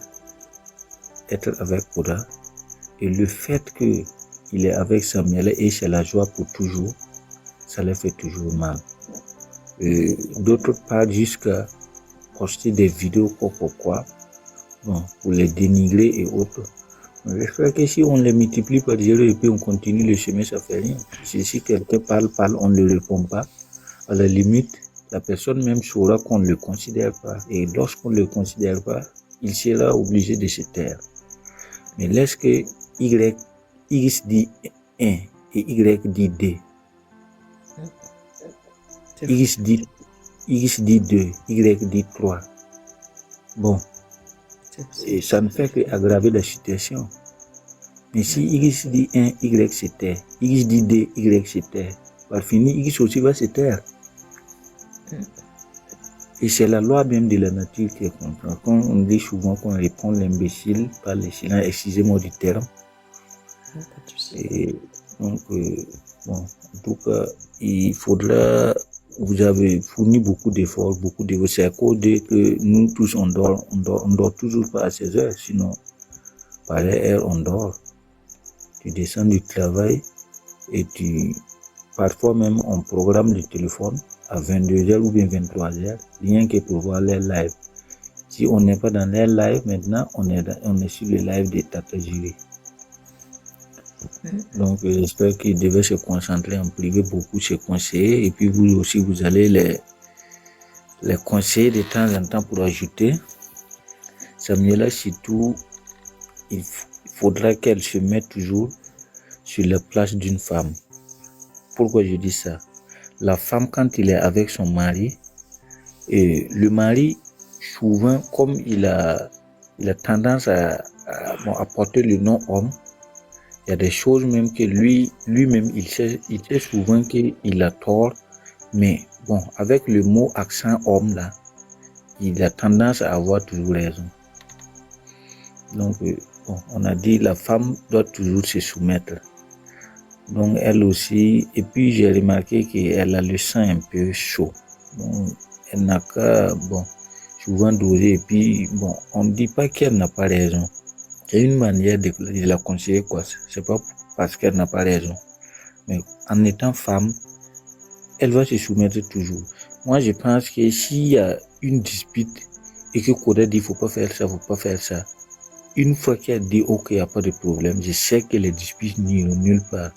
être avec Koda. Et le fait qu'il est avec Samuela et c'est la joie pour toujours, ça les fait toujours mal. D'autre part, jusqu'à poster des vidéos, quoi. Bon, pour les dénigrer et autres. J'espère que si on les multiplie par 0 et puis on continue le chemin, ça fait rien. Si quelqu'un parle, on ne le répond pas. À la limite, la personne même saura qu'on ne le considère pas. Et lorsqu'on ne le considère pas, il sera obligé de se taire. Mais laisse que X dit 1 et Y dit 2. X dit 2, Y dit 3. Bon. Et ça ne fait qu'aggraver la situation. Mais si X dit 1, Y se taire. X dit 2, Y se taire. Par fini, X aussi va se taire. Et c'est la loi même de la nature qui est comprend. Quand on dit souvent qu'on répond l'imbécile par le silence, excusez-moi du terme. Et donc, bon, en tout cas, il faudra. Vous avez fourni beaucoup d'efforts, c'est à cause que nous tous on dort toujours pas à 16 heures, sinon par heure on dort. Tu descends du travail et parfois même on programme le téléphone à 22h ou bien 23h, rien que pour voir les lives. Si on n'est pas dans les lives maintenant, on est sur les lives de Tata Julie. Donc j'espère qu'il devait se concentrer en privé, beaucoup se conseiller, et puis vous aussi vous allez les conseiller de temps en temps pour ajouter. Samuela surtout, il faudra qu'elle se mette toujours sur la place d'une femme. Pourquoi je dis ça? La femme quand il est avec son mari, et le mari souvent comme il a tendance à porter le nom homme, il y a des choses même que lui-même, il sait souvent qu'il a tort, mais bon, avec le mot accent homme là, il a tendance à avoir toujours raison. Donc, bon, on a dit la femme doit toujours se soumettre. Donc, elle aussi, et puis j'ai remarqué qu'elle a le sang un peu chaud. Donc, elle n'a qu'à, bon, souvent doser, et puis, bon, on ne dit pas qu'elle n'a pas raison. C'est une manière de la conseiller, quoi. C'est pas parce qu'elle n'a pas raison. Mais en étant femme, elle va se soumettre toujours. Moi, je pense que s'il y a une dispute et que Koda dit faut pas faire ça, une fois qu'elle dit ok, il n'y a pas de problème, je sais que les disputes n'iront nulle part.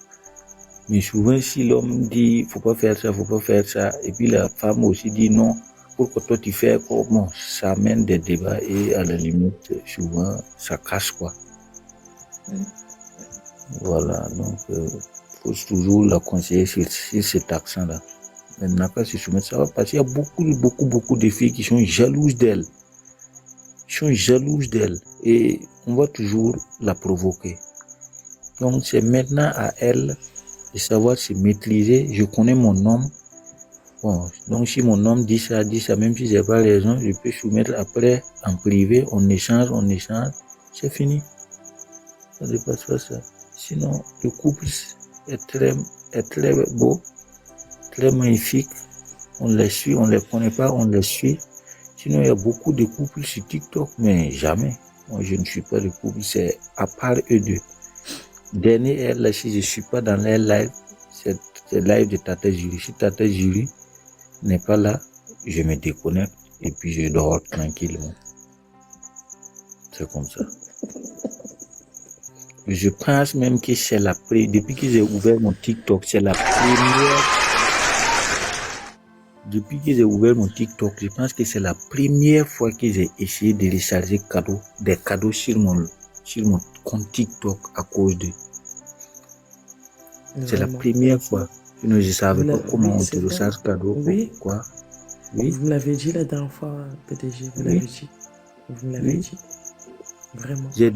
Mais souvent, si l'homme dit faut pas faire ça, et puis la femme aussi dit non, pourquoi toi tu fais comment, ça amène des débats et à la limite, souvent, ça casse quoi. Voilà, donc, faut toujours la conseiller sur cet accent-là. Maintenant, quand se soumettre, ça va parce qu'il y a beaucoup de filles qui sont jalouses d'elle. Et on va toujours la provoquer. Donc, c'est maintenant à elle de savoir se maîtriser. Je connais mon homme. Bon, donc si mon homme dit ça, même si j'ai pas raison, je peux soumettre après en privé, on échange, c'est fini. Ça dépasse pas ça. Sinon, le couple est très beau, très magnifique. On les suit, on les connaît pas, on les suit. Sinon, il y a beaucoup de couples sur TikTok, mais jamais. Moi, je ne suis pas de couple, c'est à part eux deux. Dernier, là, si je suis pas dans les lives, c'est live de Tata Julie. Si Tata Julie n'est pas là, je me déconnecte et puis je dors tranquillement. C'est comme ça. Je pense même que c'est depuis que j'ai ouvert mon TikTok, c'est la première. Depuis que j'ai ouvert mon TikTok, je pense que c'est la première fois que j'ai essayé de recharger des cadeaux sur mon compte TikTok à cause de. C'est la première fois. Sinon, je savais pas comment on te recharge cadeau. Oui. Quoi? Oui. Vous me l'avez dit la dernière fois, PDG. Vous l'avez dit. Vous me l'avez dit. Vraiment. J'ai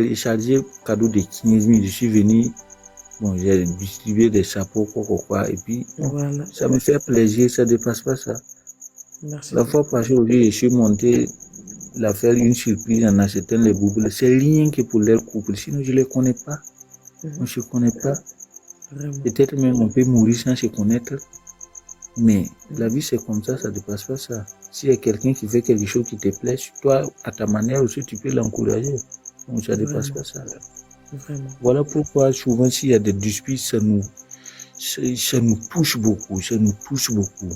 rechargé cadeau de 15 000. Je suis venu. Bon, j'ai distribué des chapeaux, quoi. Et puis, voilà. Ça me fait plaisir. Ça dépasse pas ça. Merci. La fois passée, aujourd'hui, je suis monté faire une surprise en achetant les boubles. C'est rien que pour leur couple. Sinon, je les connais pas. On se connaît pas. Vraiment. Peut-être même on peut mourir sans se connaître. Mais la vie, c'est comme ça, ça dépasse pas ça. S'il y a quelqu'un qui fait quelque chose qui te plaît, toi, à ta manière aussi, tu peux l'encourager. Donc, ça dépasse pas ça. Vraiment. Voilà pourquoi, souvent, s'il y a des disputes, ça nous touche beaucoup. Ça nous touche beaucoup.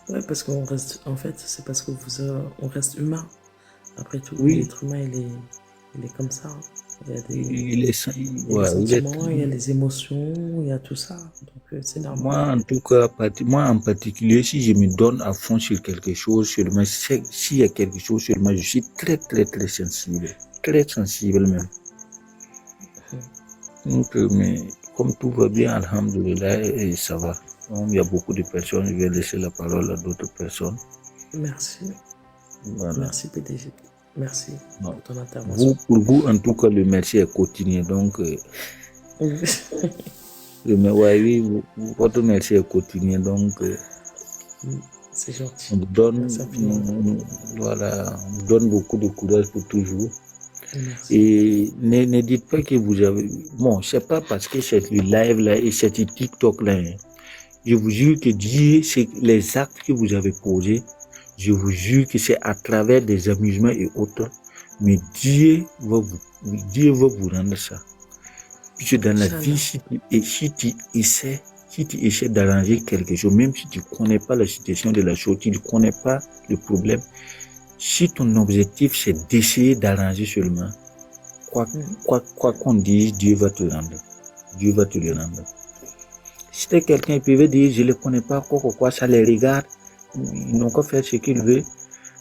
Ouais, parce qu'on reste, en fait, c'est parce que on reste humain. Après tout, Oui. l'être humain, il est comme ça. Il y a des sentiments, il y a les émotions, il y a tout ça. Donc, c'est normal. Moi, en tout cas, en particulier, si je me donne à fond sur quelque chose, seulement, s'il y a quelque chose seulement, je suis très, très, très sensible. Très sensible même. Donc, mais comme tout va bien, alhamdoulilah, et ça va. Donc, il y a beaucoup de personnes, je vais laisser la parole à d'autres personnes. Merci. Voilà. Merci, PDG. Merci pour ton intervention. Pour vous, en tout cas, le merci est quotidien. Donc, votre merci est quotidien. Donc, c'est gentil. On vous donne beaucoup de courage pour toujours. Merci. Et ne dites pas que vous avez. Bon, c'est pas parce que c'est le live là et c'est le TikTok là. Je vous jure que Dieu, c'est les actes que vous avez posés. Je vous jure que c'est à travers des amusements et autres. Mais Dieu va vous rendre ça. Puisque dans la vie, si tu essaies d'arranger quelque chose, même si tu ne connais pas la situation de la chose, tu ne connais pas le problème, si ton objectif c'est d'essayer d'arranger seulement, quoi qu'on dise, Dieu va te rendre. Dieu va te le rendre. Si quelqu'un peut dire, je ne le connais pas, quoi, ça les regarde, ils n'ont qu'à faire ce qu'ils veulent,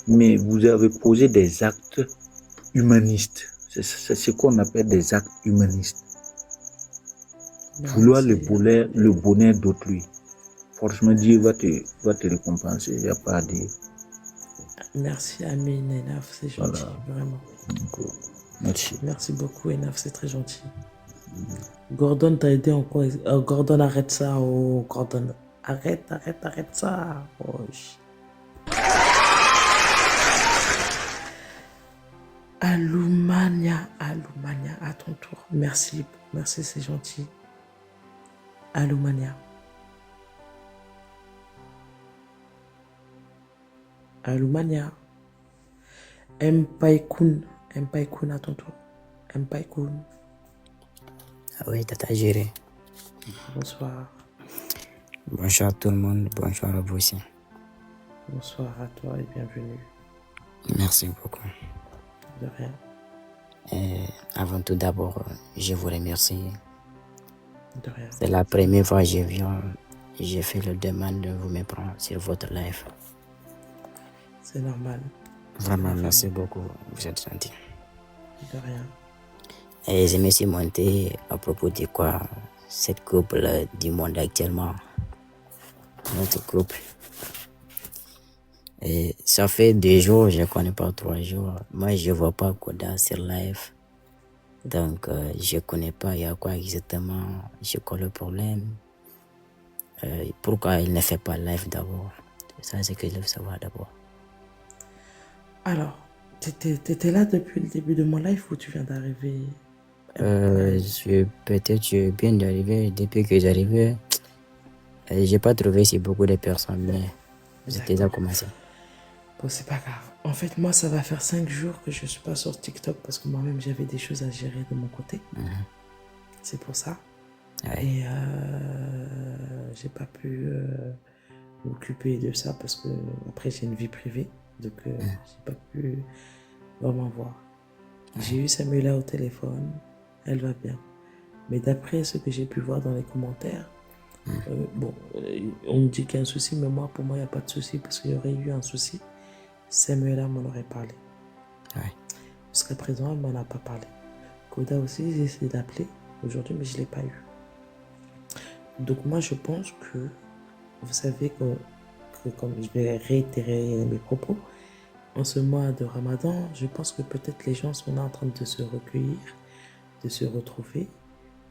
mais vous avez posé des actes humanistes. C'est ce qu'on appelle des actes humanistes. Vouloir le bonheur d'autrui. Forcément, Dieu va te récompenser, il n'y a pas à dire. Merci Ami Enaf, c'est gentil, vraiment. Merci. Merci beaucoup Enaf, c'est très gentil. Gordon t'a aidé en quoi? Gordon, arrête ça, oh Gordon. Arrête ça. Oh. Aloumania, à ton tour. Merci, c'est gentil. Aloumania. Mpaikun, à ton tour. Mpaikun. Oui, Tata Géré. Bonsoir. Bonsoir à tout le monde, bonsoir à vous aussi. Bonsoir à toi et bienvenue. Merci beaucoup. De rien. Et avant tout d'abord, je vous remercie. De rien. C'est la première fois que je viens, j'ai fait la demande de vous me prendre sur votre live. C'est normal. Vraiment, merci beaucoup, vous êtes gentil. De rien. Et je me suis monté à propos de quoi cette couple du monde actuellement. Notre couple. Et ça fait 2 jours, je ne connais pas 3 jours. Moi, je ne vois pas Koda sur live. Donc, je ne connais pas il y a quoi exactement, c'est quoi le problème. pourquoi il ne fait pas live d'abord. C'est ça ce que je veux savoir d'abord. Alors, t'étais là depuis le début de mon live ou tu viens d'arriver? Peut-être je viens d'arriver. Depuis que j'arrivais, j'ai pas trouvé si beaucoup de personnes, mais j'ai déjà commencé. Bon, c'est pas grave. En fait, moi, ça va faire 5 jours que je suis pas sur TikTok parce que moi-même, j'avais des choses à gérer de mon côté. C'est pour ça. Ouais. Et j'ai pas pu m'occuper de ça parce que après, j'ai une vie privée. Donc, j'ai pas pu vraiment voir. J'ai eu Samuela au téléphone. Elle va bien. Mais d'après ce que j'ai pu voir dans les commentaires, on me dit qu'il y a un souci, mais moi, pour moi, il n'y a pas de souci parce qu'il y aurait eu un souci. Samuela m'en aurait parlé. Ouais. Jusqu'à présent, elle m'en a pas parlé. Koda aussi, j'ai essayé d'appeler aujourd'hui, mais je ne l'ai pas eu. Donc moi, je pense que, vous savez que comme je vais réitérer mes propos, en ce mois de Ramadan, je pense que peut-être les gens sont là en train de se recueillir, de se retrouver,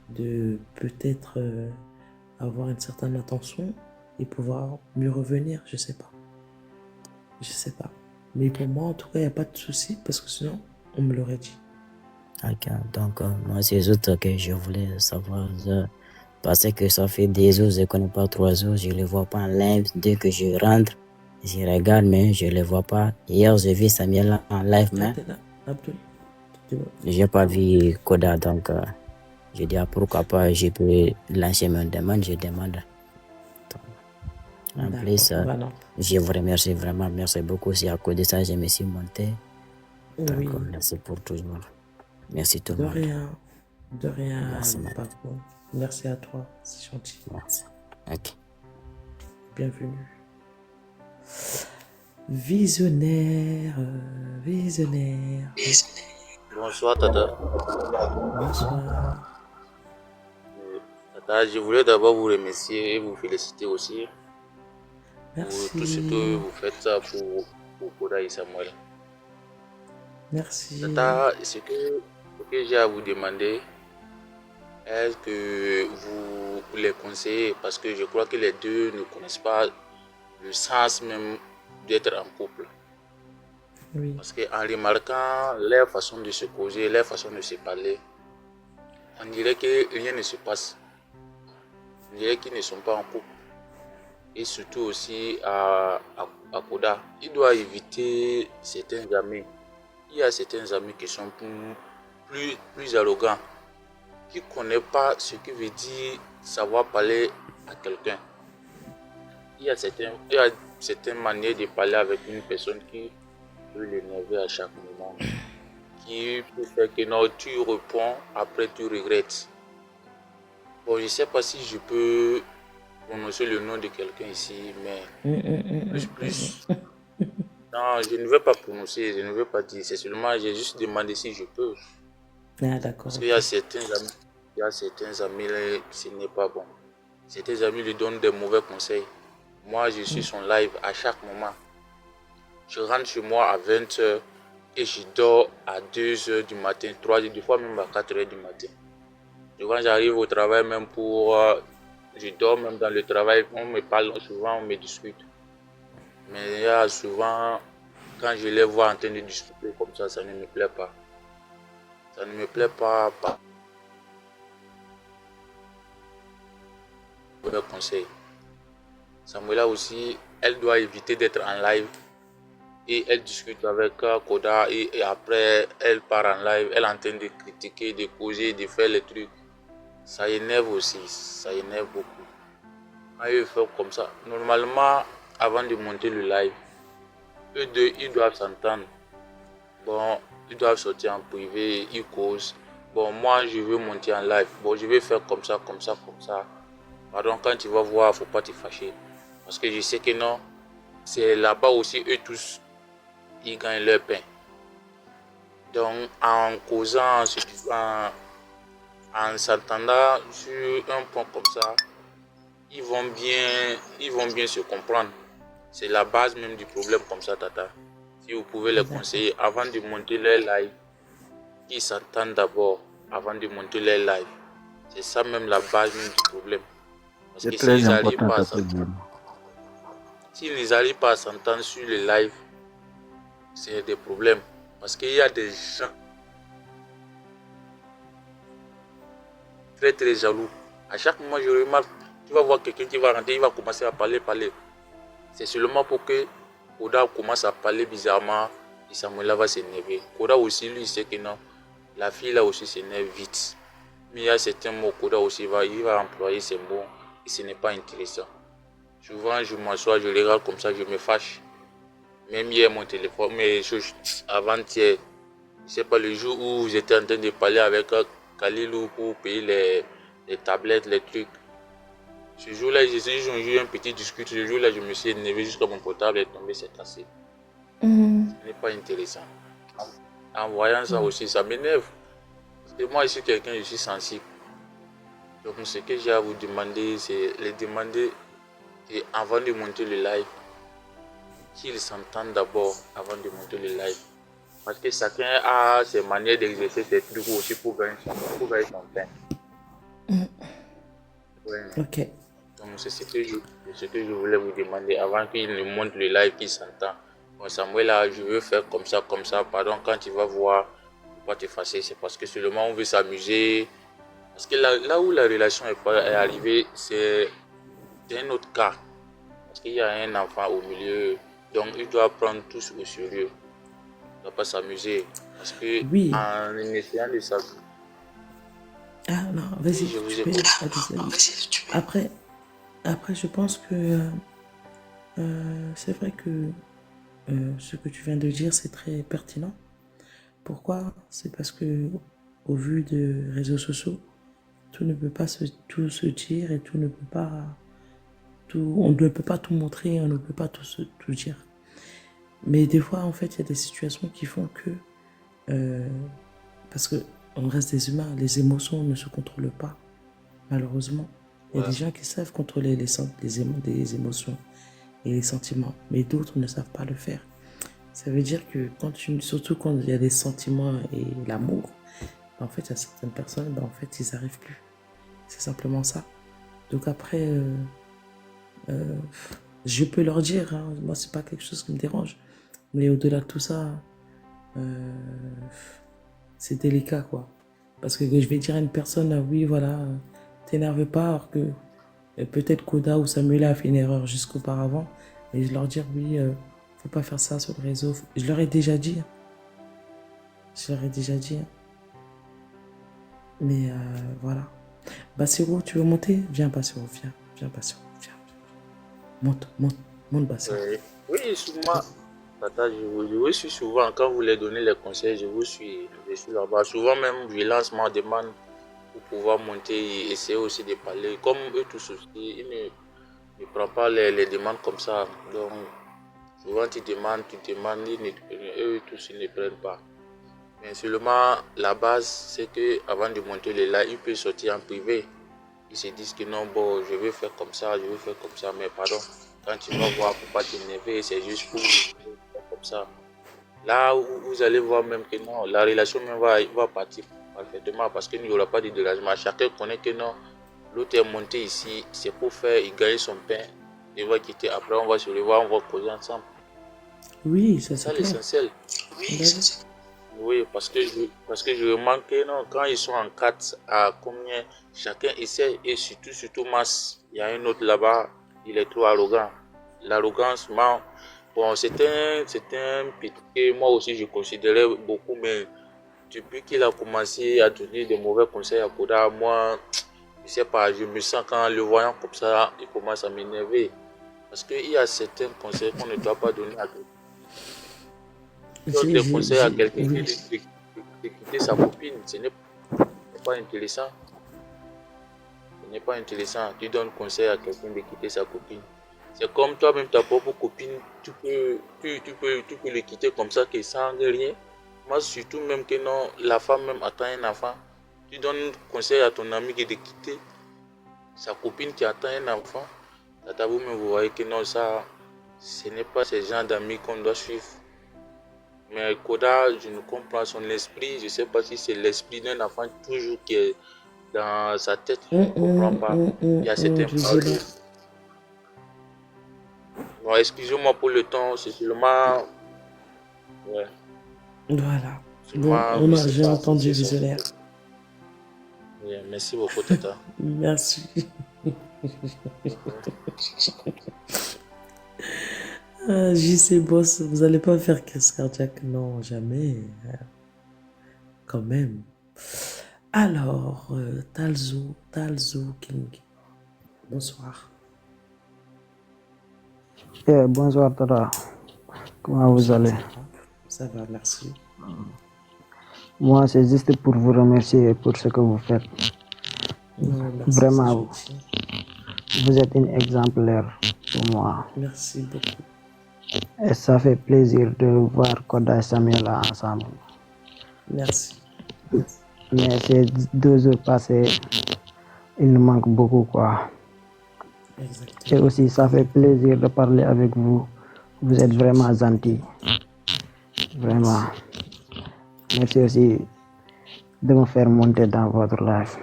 de peut-être avoir une certaine attention et pouvoir mieux revenir, je sais pas. Je sais pas. Mais pour moi, en tout cas, il n'y a pas de souci parce que sinon, on me l'aurait dit. Ok, donc moi c'est juste que je voulais savoir, parce que ça fait des jours, je ne connais pas 3 jours, je ne les vois pas en live. Dès que je rentre, je regarde, mais je ne les vois pas. Hier, j'ai vu Samuel en live, mais je n'ai pas vu Koda, donc je dis pourquoi pas, je peux lancer ma demande, je demande. En plus, je vous remercie vraiment, merci beaucoup. C'est à cause de ça que je me suis monté. Donc, merci pour tout le monde. Merci tout le monde. De rien, Merci, Paco. Merci à toi, c'est gentil. Merci. Ok. Bienvenue. Visionnaire. Bonsoir, Tata. Bonsoir. Tata, je voulais d'abord vous remercier et vous féliciter aussi. Merci. Pour tout ce que vous faites ça pour Koda et Samuel. Merci. Tata, ce que j'ai à vous demander, est-ce que vous les conseillez, parce que je crois que les deux ne connaissent pas le sens même d'être en couple. Oui. Parce qu'en remarquant leur façon de se causer, leur façon de se parler, on dirait que rien ne se passe. On dirait qu'ils ne sont pas en couple. Et surtout aussi à Koda, il doit éviter certains amis. Il y a certains amis qui sont plus arrogants, qui ne connaissent pas ce que veut dire savoir parler à quelqu'un. Il y a certaines manières de parler avec une personne qui peut l'énerver à chaque moment, qui peut faire que non, tu réponds, après tu regrettes. Bon, je ne sais pas si je peux prononcer le nom de quelqu'un ici, mais plus. Non, je ne veux pas prononcer, je ne veux pas dire, c'est seulement, j'ai juste demandé si je peux. Ah, d'accord. Parce qu'il y a certains amis, là, ce n'est pas bon. Certains amis lui donnent des mauvais conseils. Moi, je suis son live à chaque moment. Je rentre chez moi à 20h et je dors à 2h du matin, 3h, des fois même à 4h du matin. Souvent, j'arrive au travail même je dors même dans le travail, on me parle souvent, on me discute. Mais il y a souvent, quand je les vois en train de discuter comme ça ne me plaît pas. Ça ne me plaît pas. Le conseil. Samuela aussi, elle doit éviter d'être en live et elle discute avec Koda et après elle part en live, elle est en train de critiquer, de causer, de faire les trucs. Ça énerve aussi, ça énerve beaucoup. Quand ils font comme ça, normalement, avant de monter le live, eux deux, ils doivent s'entendre. Bon, ils doivent sortir en privé, ils causent. Bon, moi, je veux monter en live. Bon, je vais faire comme ça. Pardon, quand tu vas voir, il ne faut pas te fâcher. Parce que je sais que non, c'est là-bas aussi, eux tous, ils gagnent leur pain. Donc, en causant, en s'entendant sur un point comme ça, ils vont bien se comprendre. C'est la base même du problème comme ça, Tata. Si vous pouvez les conseiller avant de monter leur live, qu'ils s'entendent d'abord avant de monter leur live. C'est ça même la base même du problème. Parce C'est que très s'ils n'arrivent important pas à ce que tu s'entendre, dis. s'ils n'arrivent pas à s'entendre sur le live, c'est des problèmes. Parce qu'il y a des gens très très jaloux. À chaque moment, je remarque, tu vas voir quelqu'un qui va rentrer, il va commencer à parler. C'est seulement pour que Koda commence à parler bizarrement et Samuela va s'énerver. Koda aussi, lui, il sait que non, la fille là aussi s'énerve vite. Mais il y a certains mots, Koda aussi, il va employer ces mots et ce n'est pas intéressant. Souvent, je m'assois, je regarde comme ça, je me fâche. Même hier, mon téléphone, mais avant-hier, je sais pas, le jour où vous étiez en train de parler avec Kalilou pour payer les tablettes, les trucs. Ce jour-là, j'ai eu un petit discute. Ce jour-là, je me suis énervé jusqu'à mon portable est tombé, c'est cassé. Ce n'est pas intéressant. En voyant ça aussi, ça m'énerve. Parce que moi, je suis quelqu'un, je suis sensible. Donc, ce que j'ai à vous demander, c'est les demander et avant de monter le live, qu'ils s'entendent d'abord avant de monter le live. Parce que chacun a ses manières d'exercer ses trucs aussi pour gagner son pain. Ouais. Ok. Donc c'est ce que je voulais vous demander avant qu'il ne monte le live, qu'il s'entend. Bon, Samuel, là, je veux faire comme ça, pardon, quand tu vas voir, faut pas t'effacer, c'est parce que seulement on veut s'amuser. Parce que là où la relation est arrivée, c'est un autre cas. Parce qu'il y a un enfant au milieu, donc il doit prendre tout au sérieux. Il ne doit pas s'amuser. Parce que Oui. en essayant de s'amuser. Ah non, vas-y, Je vous tu peux. écoute. Après, je pense que c'est vrai que ce que tu viens de dire, c'est très pertinent. Pourquoi? C'est parce que au vu des réseaux sociaux, tout ne peut pas tout se dire et tout ne peut pas on ne peut pas tout montrer, on ne peut pas tout dire. Mais des fois, en fait, il y a des situations qui font que parce que on reste des humains, les émotions ne se contrôlent pas, malheureusement. Il y a des gens qui savent contrôler les émotions et les sentiments, mais d'autres ne savent pas le faire. Ça veut dire que surtout quand il y a des sentiments et l'amour, en fait, il y a certaines personnes, en fait, ils n'arrivent plus. C'est simplement ça. Donc après, je peux leur dire, hein, moi, c'est pas quelque chose qui me dérange, mais au-delà de tout ça, c'est délicat, quoi. Parce que je vais dire à une personne, oui, voilà, t'énerve pas, alors que peut-être Koda ou Samuel a fait une erreur jusqu'auparavant, et je leur dire, oui, faut pas faire ça sur le réseau. Je leur ai déjà dit. Mais voilà. Bassiro, tu veux monter? Viens, Bassiro, viens, Bassiro, viens. Monte, Bassiro. Oui, souvent, Tata, je vous suis souvent, quand vous les donnez les conseils, je suis là-bas. Souvent même, je lance ma demande pour pouvoir monter et essayer aussi de parler. Comme eux tous aussi, ils ne prennent pas les demandes comme ça. Donc, souvent tu demandes, eux tous ils ne prennent pas. Mais seulement la base, c'est que avant de monter les lives, ils peuvent sortir en privé. Ils se disent que non, bon, je vais faire comme ça, mais pardon. Quand tu vas voir, pour pas t'énerver, c'est juste pour faire comme ça. Là où vous allez voir même que non, la relation même va partir parfaitement parce qu'il n'y aura pas de dérangement. Chacun connaît que non, l'autre est monté ici, c'est pour gagner son pain. Il va quitter, après on va se revoir, on va causer ensemble. Oui, c'est ça l'essentiel. Oui, parce que je remarque que non, quand ils sont en 4 à combien, chacun essaie et surtout Mas, il y a un autre là-bas, il est trop arrogant. L'arrogance, bon, c'est un petit que moi aussi je considérais beaucoup, mais depuis qu'il a commencé à donner des mauvais conseils à Koda, moi, je sais pas, je me sens quand le voyant comme ça, il commence à m'énerver. Parce qu'il y a certains conseils qu'on ne doit pas donner à quelqu'un. Donne des conseils à quelqu'un de quitter sa copine, ce n'est pas intéressant. Ce n'est pas intéressant. Tu donnes conseil à quelqu'un de quitter sa copine. C'est comme toi-même, ta propre copine, tu peux le quitter comme ça, que sans rien. Moi, surtout même que non, la femme même attend un enfant. Tu donnes conseil à ton ami de quitter sa copine qui attend un enfant. Vous-même, vous voyez que non, ça, ce n'est pas ce genre d'amis qu'on doit suivre. Mais Koda, je ne comprends son esprit. Je ne sais pas si c'est l'esprit d'un enfant toujours qui est dans sa tête, je ne comprends pas. Il y a certains Visionnaire. Bon, excusez-moi pour le temps, c'est seulement. Ouais, Voilà. seulement, Bon, je sais j'ai pas, entendu c'est son. visionnaire. Ouais, merci beaucoup, Tata. Merci. JC Boss, vous allez pas faire crise cardiaque? Non, jamais. Quand même. Alors, Talzo King. Bonsoir. Bonsoir Tata, comment vous allez? Ça va, merci. Moi, c'est juste pour vous remercier pour ce que vous faites. Non, merci, Vraiment, vous êtes une exemplaire pour moi. Merci beaucoup. Et ça fait plaisir de voir Koda et Samuel là ensemble. Merci. Mais ces 2 jours passés, il nous manque beaucoup, quoi. Exactement. Et aussi, ça fait plaisir de parler avec vous. Vous êtes vraiment gentil. Vraiment. Merci aussi de me faire monter dans votre live.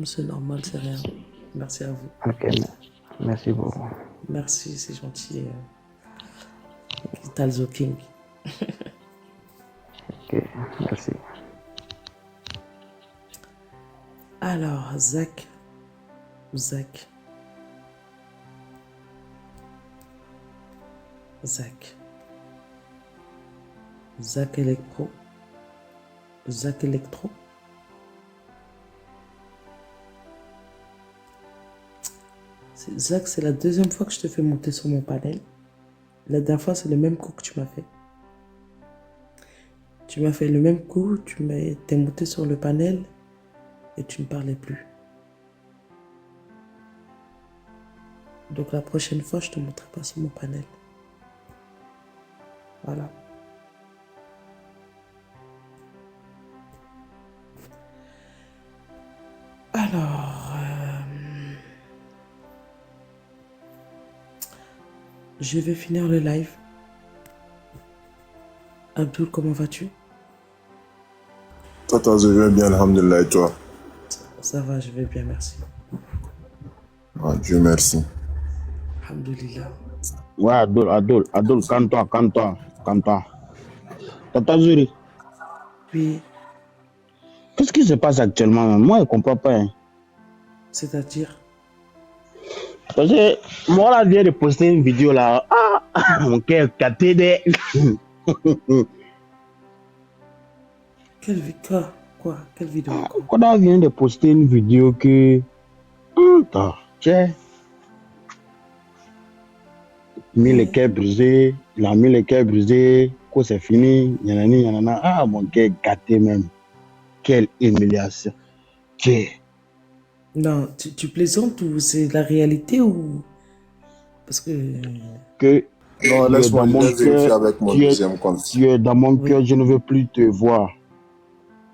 C'est normal, c'est rien. Merci à vous. Ok, merci beaucoup. Merci, c'est gentil. Talzo King. Ok, merci. Alors, Zach. Zach Electro. Zach, c'est la 2e fois que je te fais monter sur mon panel. La dernière fois, c'est le même coup que tu m'as fait. Tu m'as fait le même coup, t'es monté sur le panel et tu ne parlais plus. Donc la prochaine fois, je ne te montrerai pas sur mon panel. Voilà. Alors, je vais finir le live. Abdul, comment vas-tu? Tata, je vais bien, alhamdulillah, et toi? Ça va, je vais bien, merci. Ah, Dieu merci. Alhamdulillah. Ouais, Abdul, calme-toi. Tata Zuri, Oui, qu'est-ce qui se passe actuellement? Moi, je ne comprends pas. Hein. c'est-à-dire? Parce que moi, là, je viens de poster une vidéo là. Ah, mon cœur capté des. Quoi? Quelle vidéo? Quand on vient de poster une vidéo que. Attends, tiens. Il a mis le cœur brisé, que c'est fini, yanana. Ah, mon cœur gâté même. Quelle humiliation. Tiens. Non, tu plaisantes ou c'est la réalité ou... Parce que... Non, laisse-moi vérifier avec mon deuxième compte. Tu es dans mon cœur, je ne veux plus te voir.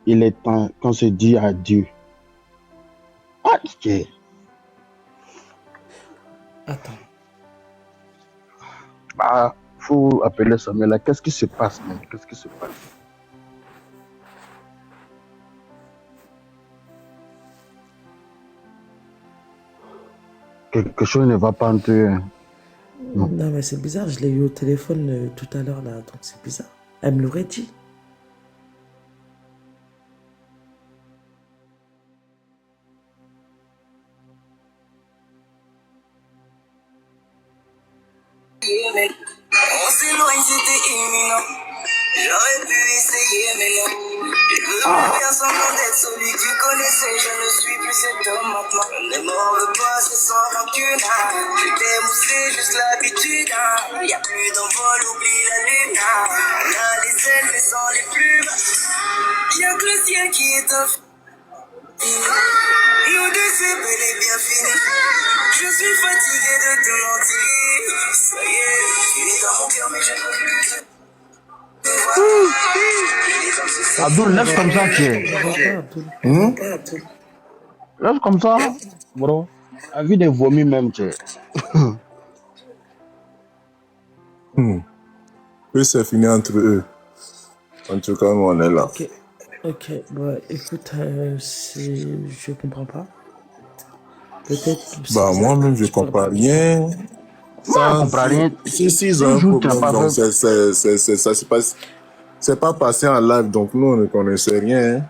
Il est temps qu'on se dise adieu. Ah, tiens. Attends. Bah, faut appeler Samuel là. Qu'est-ce qui se passe, même? Qu'est-ce qui se passe? Quelque chose ne va pas entre eux. Non, mais c'est bizarre. Je l'ai eu au téléphone tout à l'heure, là. Donc, c'est bizarre. Elle me l'aurait dit. On s'éloigne, c'était imminent. J'aurais pu essayer, mais non. Je veux plus faire semblant d'être celui que tu connaissais. Je ne suis plus cet homme maintenant. Ne m'en veux pas, c'est sans rancune. Je t'ai moussé, juste l'habitude. Y'a plus d'envol, oublie la lune. On a les ailes, mais sans les plumes. Y'a que le ciel qui est infini. Nous deux, c'est bel et bien fini. Je suis fatigué de te mentir. Ça y est, tu es dans mon cœur, mais je ne veux plus te... Abdul, laisse comme ça, tu laisse comme ça, bro. Envie de vomir même, tu Eux, c'est fini entre eux. En tout cas, nous, on est là. Ok. Ok, bah écoute, je comprends pas. Peut-être Bah, moi-même, je tu parles comprends pas bien. rien. Moi, je Ça, comprends rien. s'ils ont Un un jour, tu n'as problème, pas donc fait. ça se passe. C'est pas passé en live, donc nous, on ne connaissait rien, hein.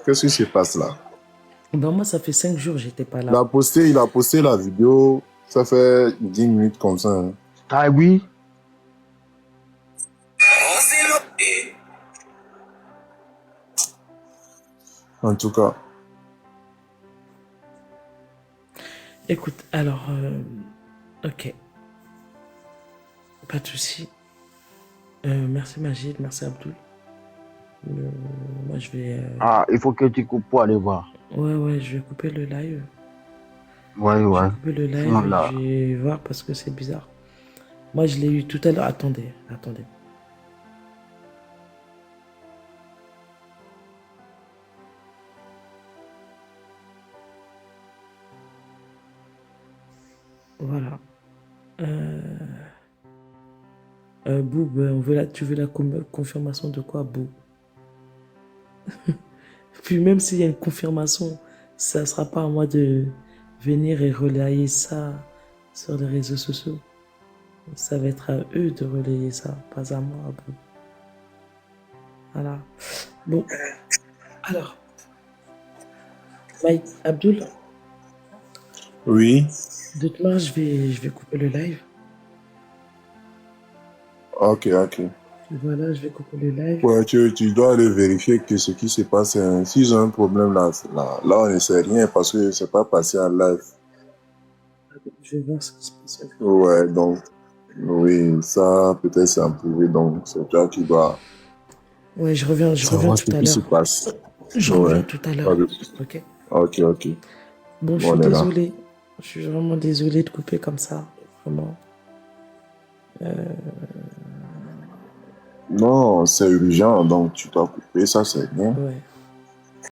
Qu'est-ce qui se passe là? Bah moi, ça fait 5 jours, j'étais pas Il là. a posté la vidéo, ça fait 10 minutes comme ça, hein. Ah oui. En tout cas. Écoute, alors, ok, pas de souci. Merci Magid, merci Abdul. Moi, je vais. Ah, il faut que tu coupes pour aller voir. Ouais, je vais couper le live. Ouais, Je ouais. vais couper le live Sinon, et là. je vais voir parce que c'est bizarre. Moi, je l'ai eu tout à l'heure. Attendez. Voilà. Boub, tu veux la confirmation de quoi, Boub? Puis même s'il y a une confirmation, ça ne sera pas à moi de venir et relayer ça sur les réseaux sociaux. Ça va être à eux de relayer ça, pas à moi, Boub. Voilà. Bon, alors, Mike, Abdul, Oui. de toute manière, je vais couper le live. Ok. Voilà, je vais couper le live. Ouais, tu dois aller vérifier que ce qui se passe, hein. S'ils ont un problème là, on ne sait rien parce que c'est pas passé en live. Je vais voir ce qui se passe. Ouais, donc, oui, ça, peut-être c'est en privé, donc c'est toi qui dois Ouais, je reviens savoir ce tout à qui se l'heure. passe. Je Ouais. reviens tout à l'heure. Ok. Ok. Bon, je On suis est là. désolé. Je suis vraiment désolé de couper comme ça. Vraiment. Non, c'est urgent, donc tu dois couper, ça c'est bien. Ouais.